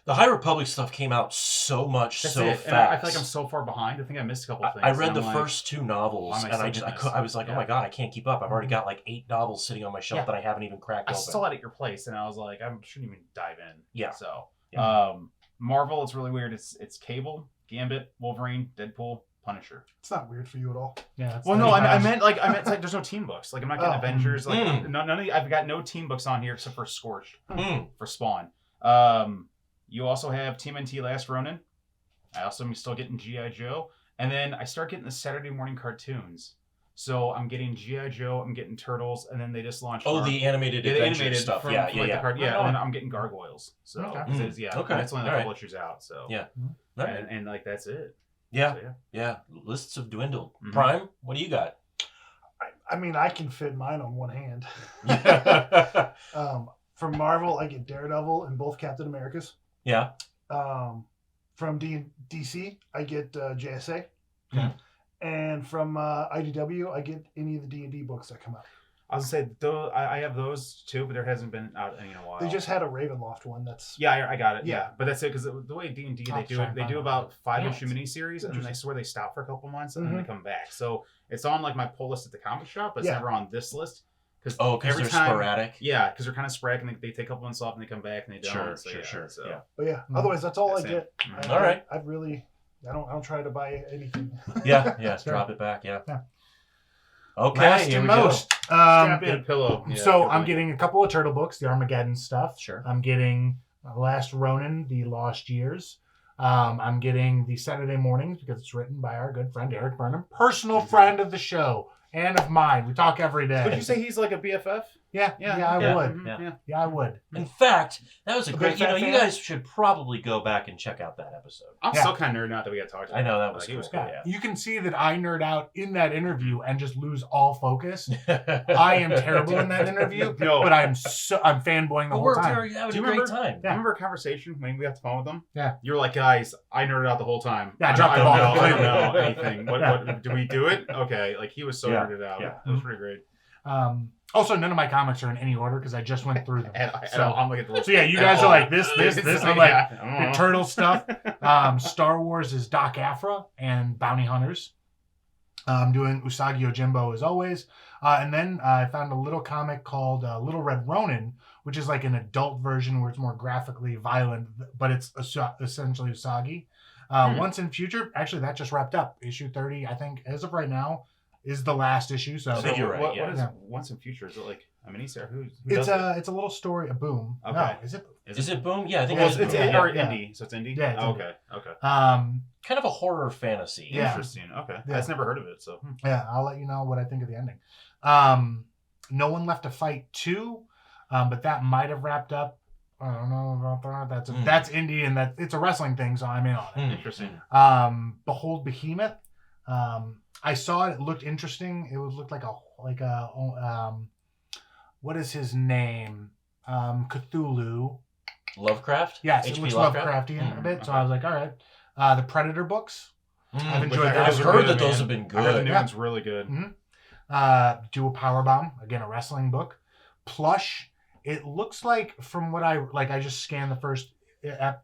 Speaker 2: The High Republic stuff came out so much
Speaker 4: That's
Speaker 2: so
Speaker 4: it.
Speaker 2: fast.
Speaker 4: And I feel like I'm so far behind. I think I missed a couple things.
Speaker 2: I read
Speaker 4: and
Speaker 2: the
Speaker 4: I'm like,
Speaker 2: first 2 novels,
Speaker 4: why am I
Speaker 2: and
Speaker 4: so
Speaker 2: I was like, oh my god, I can't keep up. I've already got like 8 novels sitting on my shelf that I haven't even cracked
Speaker 4: I
Speaker 2: open.
Speaker 4: saw it at your place, and I was like, I shouldn't even dive in.
Speaker 2: Yeah.
Speaker 4: So,
Speaker 2: Yeah.
Speaker 4: Marvel, it's really weird. It's Cable, Gambit, Wolverine, Deadpool, Punisher.
Speaker 5: It's not weird for you at all.
Speaker 3: Yeah. That's
Speaker 4: Well,
Speaker 3: not
Speaker 4: no, I
Speaker 3: bad.
Speaker 4: meant like there's no team books. Like I'm not getting
Speaker 5: Oh.
Speaker 4: Avengers. Like none of the, I've got no team books on here except for Scorched for Spawn. You also have TMNT Last Ronin. I also am still getting G.I. Joe, and then I start getting the Saturday morning cartoons. So I'm getting G.I. Joe, I'm getting Turtles, and then they just launched.
Speaker 2: the animated
Speaker 4: the
Speaker 2: adventure
Speaker 4: animated
Speaker 2: stuff.
Speaker 4: from,
Speaker 2: Yeah.
Speaker 4: from, like, the card,
Speaker 3: Right
Speaker 4: and
Speaker 3: on.
Speaker 4: then I'm getting Gargoyles. So
Speaker 3: Okay.
Speaker 4: 'cause it's,
Speaker 2: Okay.
Speaker 4: and it's only like a
Speaker 2: All
Speaker 4: couple
Speaker 2: right.
Speaker 4: issues out. So
Speaker 2: Yeah. All right.
Speaker 4: and like that's it.
Speaker 2: Yeah.
Speaker 4: So,
Speaker 2: Yeah. Lists have dwindled.
Speaker 4: Mhm.
Speaker 2: Prime, what do you got?
Speaker 5: I mean, I can fit mine on one hand.
Speaker 2: Yeah.
Speaker 5: From Marvel, I get Daredevil and both Captain Americas.
Speaker 2: Yeah.
Speaker 5: From DC, I get JSA.
Speaker 2: Okay.
Speaker 5: And from IDW, I get any of the D&D books that come out.
Speaker 4: I was gonna say though I have those too, but there hasn't been out any in a while.
Speaker 5: They just had a Ravenloft one. That's
Speaker 4: I got it.
Speaker 5: Yeah.
Speaker 4: Yeah, but that's it because the way D&D
Speaker 3: Oh,
Speaker 4: they do about 5-issue
Speaker 3: Yeah.
Speaker 4: miniseries, and then I swear they stop for a couple months and then
Speaker 5: Mhm.
Speaker 4: they come back. So it's on like my pull list at the comic shop, but it's
Speaker 5: Yeah.
Speaker 4: never on this list because
Speaker 2: Because they're sporadic.
Speaker 4: Yeah, because they're kind of sporadic, and they take a couple months off and they come back and they don't.
Speaker 2: Sure,
Speaker 4: so,
Speaker 2: sure,
Speaker 4: yeah,
Speaker 2: sure.
Speaker 4: So.
Speaker 2: Yeah.
Speaker 5: But yeah, otherwise that's all
Speaker 4: That's
Speaker 5: I
Speaker 4: it.
Speaker 5: get.
Speaker 4: Mhm.
Speaker 2: All right.
Speaker 5: I don't try to buy anything.
Speaker 2: Yeah.
Speaker 3: Sure.
Speaker 2: Drop it back. Yeah.
Speaker 3: Yeah.
Speaker 2: Okay.
Speaker 3: Last
Speaker 2: here
Speaker 3: and
Speaker 2: we go.
Speaker 3: most.
Speaker 4: Strap in a pillow. Yeah,
Speaker 3: So
Speaker 4: good
Speaker 3: I'm
Speaker 4: point.
Speaker 3: getting a couple of Turtle books, the Armageddon stuff.
Speaker 2: Sure.
Speaker 3: I'm getting Last Ronin, the Lost Years. I'm getting the Saturday Mornings because it's written by our good friend Eric Burnham, personal friend of the show and of mine. We talk every day.
Speaker 4: Would you say he's like a BFF?
Speaker 3: Yeah, I
Speaker 2: Yeah.
Speaker 3: would.
Speaker 4: Mhm,
Speaker 3: Yeah, I would.
Speaker 2: In fact, that was a
Speaker 3: A
Speaker 2: great.
Speaker 3: big
Speaker 2: You know,
Speaker 3: fat
Speaker 2: you
Speaker 3: fan?
Speaker 2: guys should probably go back and check out that episode.
Speaker 4: I'm
Speaker 3: Yeah.
Speaker 4: still kind of nerding out that we got to talk to him.
Speaker 2: I know that was
Speaker 4: Like, he
Speaker 2: cool.
Speaker 4: was cool.
Speaker 3: Yeah. You can see that I nerd out in that interview and just lose all focus. I
Speaker 2: I
Speaker 3: am terrible in that interview,
Speaker 4: No.
Speaker 3: but I'm fanboying the
Speaker 2: But
Speaker 3: whole
Speaker 2: we're
Speaker 3: time.
Speaker 2: having
Speaker 4: Do
Speaker 2: a
Speaker 4: you
Speaker 2: great
Speaker 4: remember?
Speaker 2: time.
Speaker 3: Yeah.
Speaker 4: Remember a conversation when we got the phone with them?
Speaker 3: Yeah.
Speaker 4: You were like, guys, I nerded out the whole time.
Speaker 3: Yeah,
Speaker 4: I
Speaker 3: drop the
Speaker 4: don't
Speaker 3: ball
Speaker 4: know. I don't
Speaker 3: completely.
Speaker 4: know anything. What?
Speaker 3: Yeah.
Speaker 4: What? Do we do it? Okay. Like he was so
Speaker 2: Yeah.
Speaker 4: nerded out.
Speaker 2: Yeah.
Speaker 4: It was pretty great.
Speaker 3: Also, none of my comics are in any order because I just went through them.
Speaker 4: And
Speaker 3: So-
Speaker 4: I'm like at the
Speaker 3: So yeah, you guys are like this. I'm like
Speaker 4: yeah.
Speaker 3: Turtle stuff. Star Wars is Doc Afra and Bounty Hunters. I'm doing Usagi Yojimbo as always. And then I found a little comic called Little Red Ronin, which is like an adult version where it's more graphically violent, but it's essentially Usagi. Once in Future, actually that just wrapped up. Issue 30, I think, as of right now, is the last issue. So
Speaker 2: I think you're right,
Speaker 4: What
Speaker 2: yeah.
Speaker 4: is
Speaker 3: Yeah.
Speaker 4: Once in Future? Is it like a miniseries? Who
Speaker 3: it's
Speaker 4: does it?
Speaker 3: a little story, a boom.
Speaker 4: Okay.
Speaker 3: No, is it?
Speaker 2: Is it Boom? Yeah, I think
Speaker 3: Yeah,
Speaker 2: it's
Speaker 4: It's
Speaker 2: Boom.
Speaker 4: or
Speaker 3: yeah.
Speaker 4: indie, so it's indie.
Speaker 3: Yeah, it's
Speaker 4: Oh,
Speaker 3: indie.
Speaker 4: okay.
Speaker 2: Kind of a horror fantasy.
Speaker 3: Yeah.
Speaker 4: Interesting. Okay.
Speaker 3: Yeah.
Speaker 4: I've never heard of it. So
Speaker 3: Yeah, I'll let you know what I think of the ending. No One Left to Fight 2, but that might have wrapped up. I don't know about that. That's indie and that it's a wrestling thing, so I'm in on it.
Speaker 4: interesting.
Speaker 3: Behold Behemoth. I saw it. It looked interesting. It looked like a what is his name? Cthulhu.
Speaker 2: Lovecraft?
Speaker 3: Yes, it
Speaker 2: H.P.
Speaker 3: looks
Speaker 2: Lovecraft?
Speaker 3: Lovecraftian a bit. So
Speaker 4: okay.
Speaker 3: I was like, all right. The Predator books. I've enjoyed
Speaker 4: Which I
Speaker 3: those.
Speaker 2: I've
Speaker 4: are
Speaker 2: heard
Speaker 4: good,
Speaker 2: that those
Speaker 4: man.
Speaker 2: have been
Speaker 4: I heard the
Speaker 2: good.
Speaker 4: new
Speaker 3: Yeah.
Speaker 4: one's really good.
Speaker 3: Mhm. Do a Powerbomb, again a wrestling book. Plush. It looks like from what I just scanned the first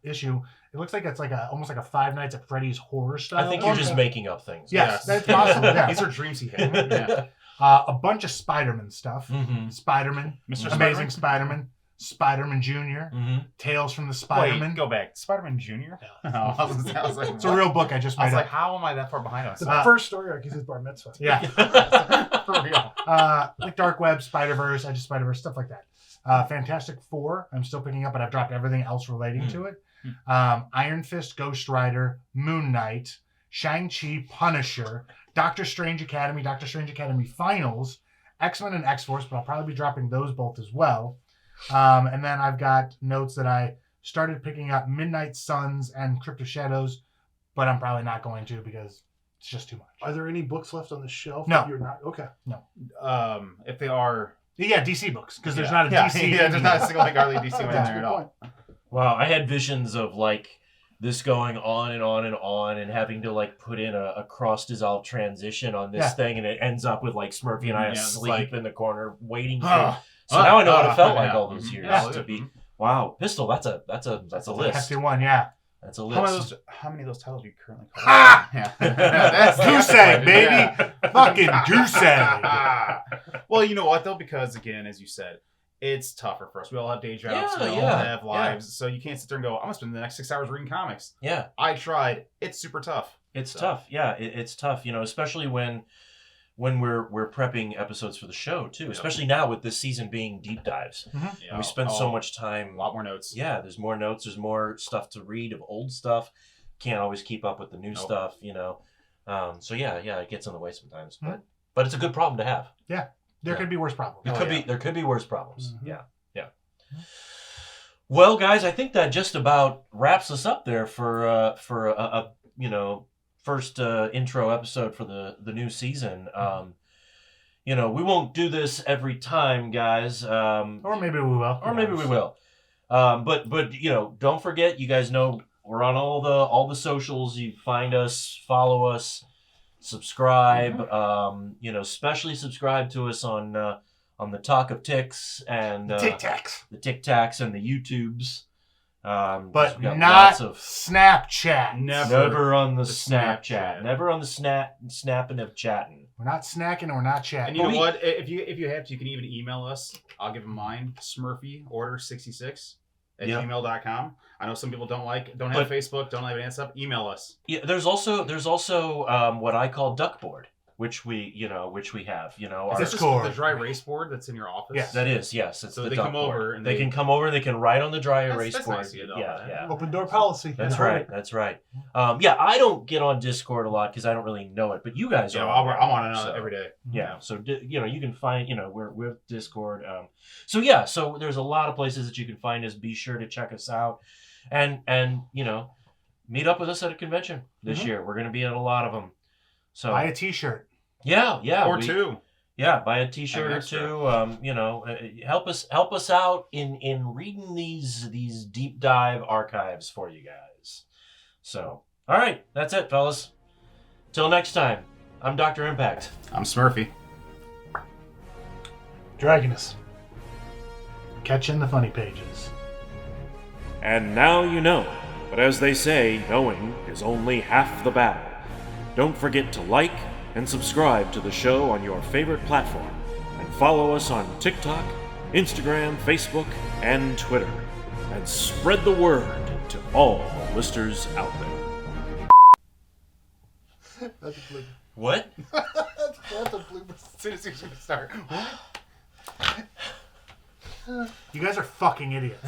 Speaker 3: issue. It looks like it's like almost like a Five Nights at Freddy's horror style.
Speaker 2: I think you're just making up things.
Speaker 3: Yes, that's possible. Yeah.
Speaker 4: These are dreams he had. Yeah.
Speaker 3: A bunch of Spider-Man stuff.
Speaker 2: Mm-hmm.
Speaker 3: Spider-Man,
Speaker 4: Mr.
Speaker 3: Amazing Spider-Man, Spider-Man Jr.,
Speaker 2: Mm-hmm.
Speaker 3: Tales from the
Speaker 4: Wait,
Speaker 3: Spider-Man.
Speaker 4: go back. Spider-Man Jr.? Oh, I was like,
Speaker 3: It's a real book I just
Speaker 4: I
Speaker 3: made
Speaker 4: was
Speaker 3: up.
Speaker 4: like, how am I that far behind us?
Speaker 5: The first story arc is his bar mitzvah.
Speaker 3: Yeah.
Speaker 4: For real.
Speaker 3: Like Dark Web, Spider-Verse, Edge of Spider-Verse, stuff like that. Fantastic Four, I'm still picking up, but I've dropped everything else relating to it. Iron Fist, Ghost Rider, Moon Knight, Shang-Chi, Punisher, Doctor Strange Academy Finals, X-Men and X-Force, but I'll probably be dropping those both as well. And then I've got notes that I started picking up Midnight Suns and Crypt of Shadows, but I'm probably not going to because it's just too much.
Speaker 5: Are there any books left on the shelf?
Speaker 3: No.
Speaker 5: That you're not. Okay.
Speaker 4: If they are...
Speaker 3: Yeah, DC books, because there's not a DC.
Speaker 4: Yeah, there's not a single like early DC one in
Speaker 5: That's a
Speaker 4: there
Speaker 5: good
Speaker 4: at all.
Speaker 5: point.
Speaker 2: Wow, I had visions of like this going on and on and on and having to like put in a cross-dissolve transition on this thing, and it ends up with like Smurfy and I
Speaker 4: Yeah, it's
Speaker 2: asleep
Speaker 4: like-
Speaker 2: in the corner waiting for... So now I know what it felt like all those years
Speaker 4: Yeah.
Speaker 2: to be... Wow, Pistol, that's a list.
Speaker 3: Hefty one, yeah.
Speaker 2: That's a
Speaker 4: How many of those titles do you currently cover?
Speaker 3: Ha!
Speaker 4: Yeah. That's the
Speaker 3: Goose
Speaker 4: next
Speaker 3: egg,
Speaker 4: one.
Speaker 3: baby.
Speaker 4: Yeah.
Speaker 3: Fucking goose egg.
Speaker 4: Well, you know what though? Because again, as you said, it's tougher for us. We all have day jobs.
Speaker 2: Yeah,
Speaker 4: we all
Speaker 2: yeah,
Speaker 4: have lives. So you can't sit there and go, I'm gonna spend the next 6 hours reading comics.
Speaker 2: Yeah,
Speaker 4: I tried. It's super tough.
Speaker 2: it's
Speaker 4: So.
Speaker 2: tough. Yeah, it's tough. You know, especially when we're prepping episodes for the show too.
Speaker 4: Yep.
Speaker 2: Especially now with this season being deep dives.
Speaker 4: Yeah,
Speaker 2: We spend so
Speaker 4: oh,
Speaker 2: much time.
Speaker 4: A lot more notes.
Speaker 2: Yeah, there's more notes. There's more stuff to read of old stuff. Can't always keep up with the new
Speaker 4: Nope.
Speaker 2: stuff. You know. So yeah, it gets in the way sometimes.
Speaker 3: Mhm.
Speaker 2: But it's a good problem to have.
Speaker 3: There
Speaker 2: Yeah.
Speaker 3: could be worse problems.
Speaker 2: There could be worse problems.
Speaker 3: Mhm.
Speaker 2: Yeah. Well, guys, I think that just about wraps us up there for a first intro episode for the new season. We won't do this every time, guys.
Speaker 3: Or maybe we will.
Speaker 2: Or maybe we will. But don't forget, you guys know we're on all the socials. You find us, follow us, subscribe. Especially subscribe to us on the Talk of Ticks and
Speaker 3: Tic Tacs.
Speaker 2: the Tic Tacs and the YouTubes.
Speaker 3: But
Speaker 2: we got
Speaker 3: not
Speaker 2: lots of
Speaker 3: Snapchat.
Speaker 2: never on the
Speaker 4: the
Speaker 2: Snapchat.
Speaker 4: Snapchat.
Speaker 2: Never on the snapping of chatting.
Speaker 3: We're not snacking and we're not
Speaker 4: And
Speaker 3: chatting.
Speaker 4: you know
Speaker 2: we-
Speaker 4: what? If you have to, you can even email us. I'll give them mine. Smurfy order 66 at
Speaker 2: Yeah.
Speaker 4: gmail.com. I know some people don't have Facebook, don't have any stuff. Email us.
Speaker 2: Yeah, there's also what I call duckboard, which we have.
Speaker 4: Is
Speaker 2: Our,
Speaker 4: this
Speaker 3: Discord.
Speaker 4: the dry erase board that's in your office?
Speaker 3: Yes.
Speaker 2: that is, yes. It's
Speaker 4: So
Speaker 2: the
Speaker 4: they come
Speaker 2: duckboard.
Speaker 4: over and
Speaker 2: they can come over. They can write on the dry
Speaker 4: That's-
Speaker 2: erase
Speaker 4: that's
Speaker 2: board.
Speaker 4: nice of you, though,
Speaker 2: yeah,
Speaker 4: man.
Speaker 2: yeah.
Speaker 5: Open door policy.
Speaker 2: That's
Speaker 5: I heard
Speaker 2: right.
Speaker 5: it.
Speaker 2: That's right. I don't get on Discord a lot because I don't really know it, but you guys
Speaker 4: Yeah,
Speaker 2: are.
Speaker 4: I'm on it
Speaker 2: so-
Speaker 4: every day.
Speaker 2: Yeah, so you can find we're Discord. So there's a lot of places that you can find us. Be sure to check us out, and meet up with us at a convention this year. We're gonna be at a lot of them. So
Speaker 3: Buy a T-shirt.
Speaker 2: yeah,
Speaker 4: Or two.
Speaker 2: Yeah, buy a T-shirt
Speaker 4: An
Speaker 2: or
Speaker 4: extra.
Speaker 2: two. Help us out in reading these deep dive archives for you guys. So, all right, that's it, fellas. Till next time, I'm Dr. Impact.
Speaker 4: I'm Smurfy.
Speaker 5: Dragonus.
Speaker 3: Catching the funny pages.
Speaker 1: And now you know, but as they say, knowing is only half the battle. Don't forget to like and subscribe to the show on your favorite platform, and follow us on TikTok, Instagram, Facebook, and Twitter, and spread the word to all the listeners out there.
Speaker 5: That's a blooper.
Speaker 2: What?
Speaker 5: That's a blooper.
Speaker 4: As soon as you start.
Speaker 3: You guys are fucking idiots.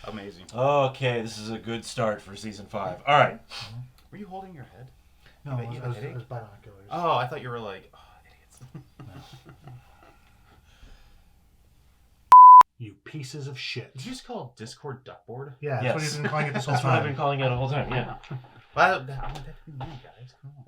Speaker 4: Amazing.
Speaker 2: Okay, this is a good start for season 5. All right.
Speaker 4: Were you holding your head?
Speaker 3: No,
Speaker 4: You
Speaker 3: it
Speaker 4: have a
Speaker 3: was
Speaker 4: headache?
Speaker 3: binoculars.
Speaker 4: Oh, I thought you were like, idiots.
Speaker 3: You pieces of shit.
Speaker 4: Did you just call Discord duckboard?
Speaker 3: Yeah, that's
Speaker 2: Yes.
Speaker 3: what he's been calling it this whole
Speaker 2: That's what I've
Speaker 3: time.
Speaker 2: been calling it the whole time. Yeah.
Speaker 4: Well, I want that to be me, guys. Come on.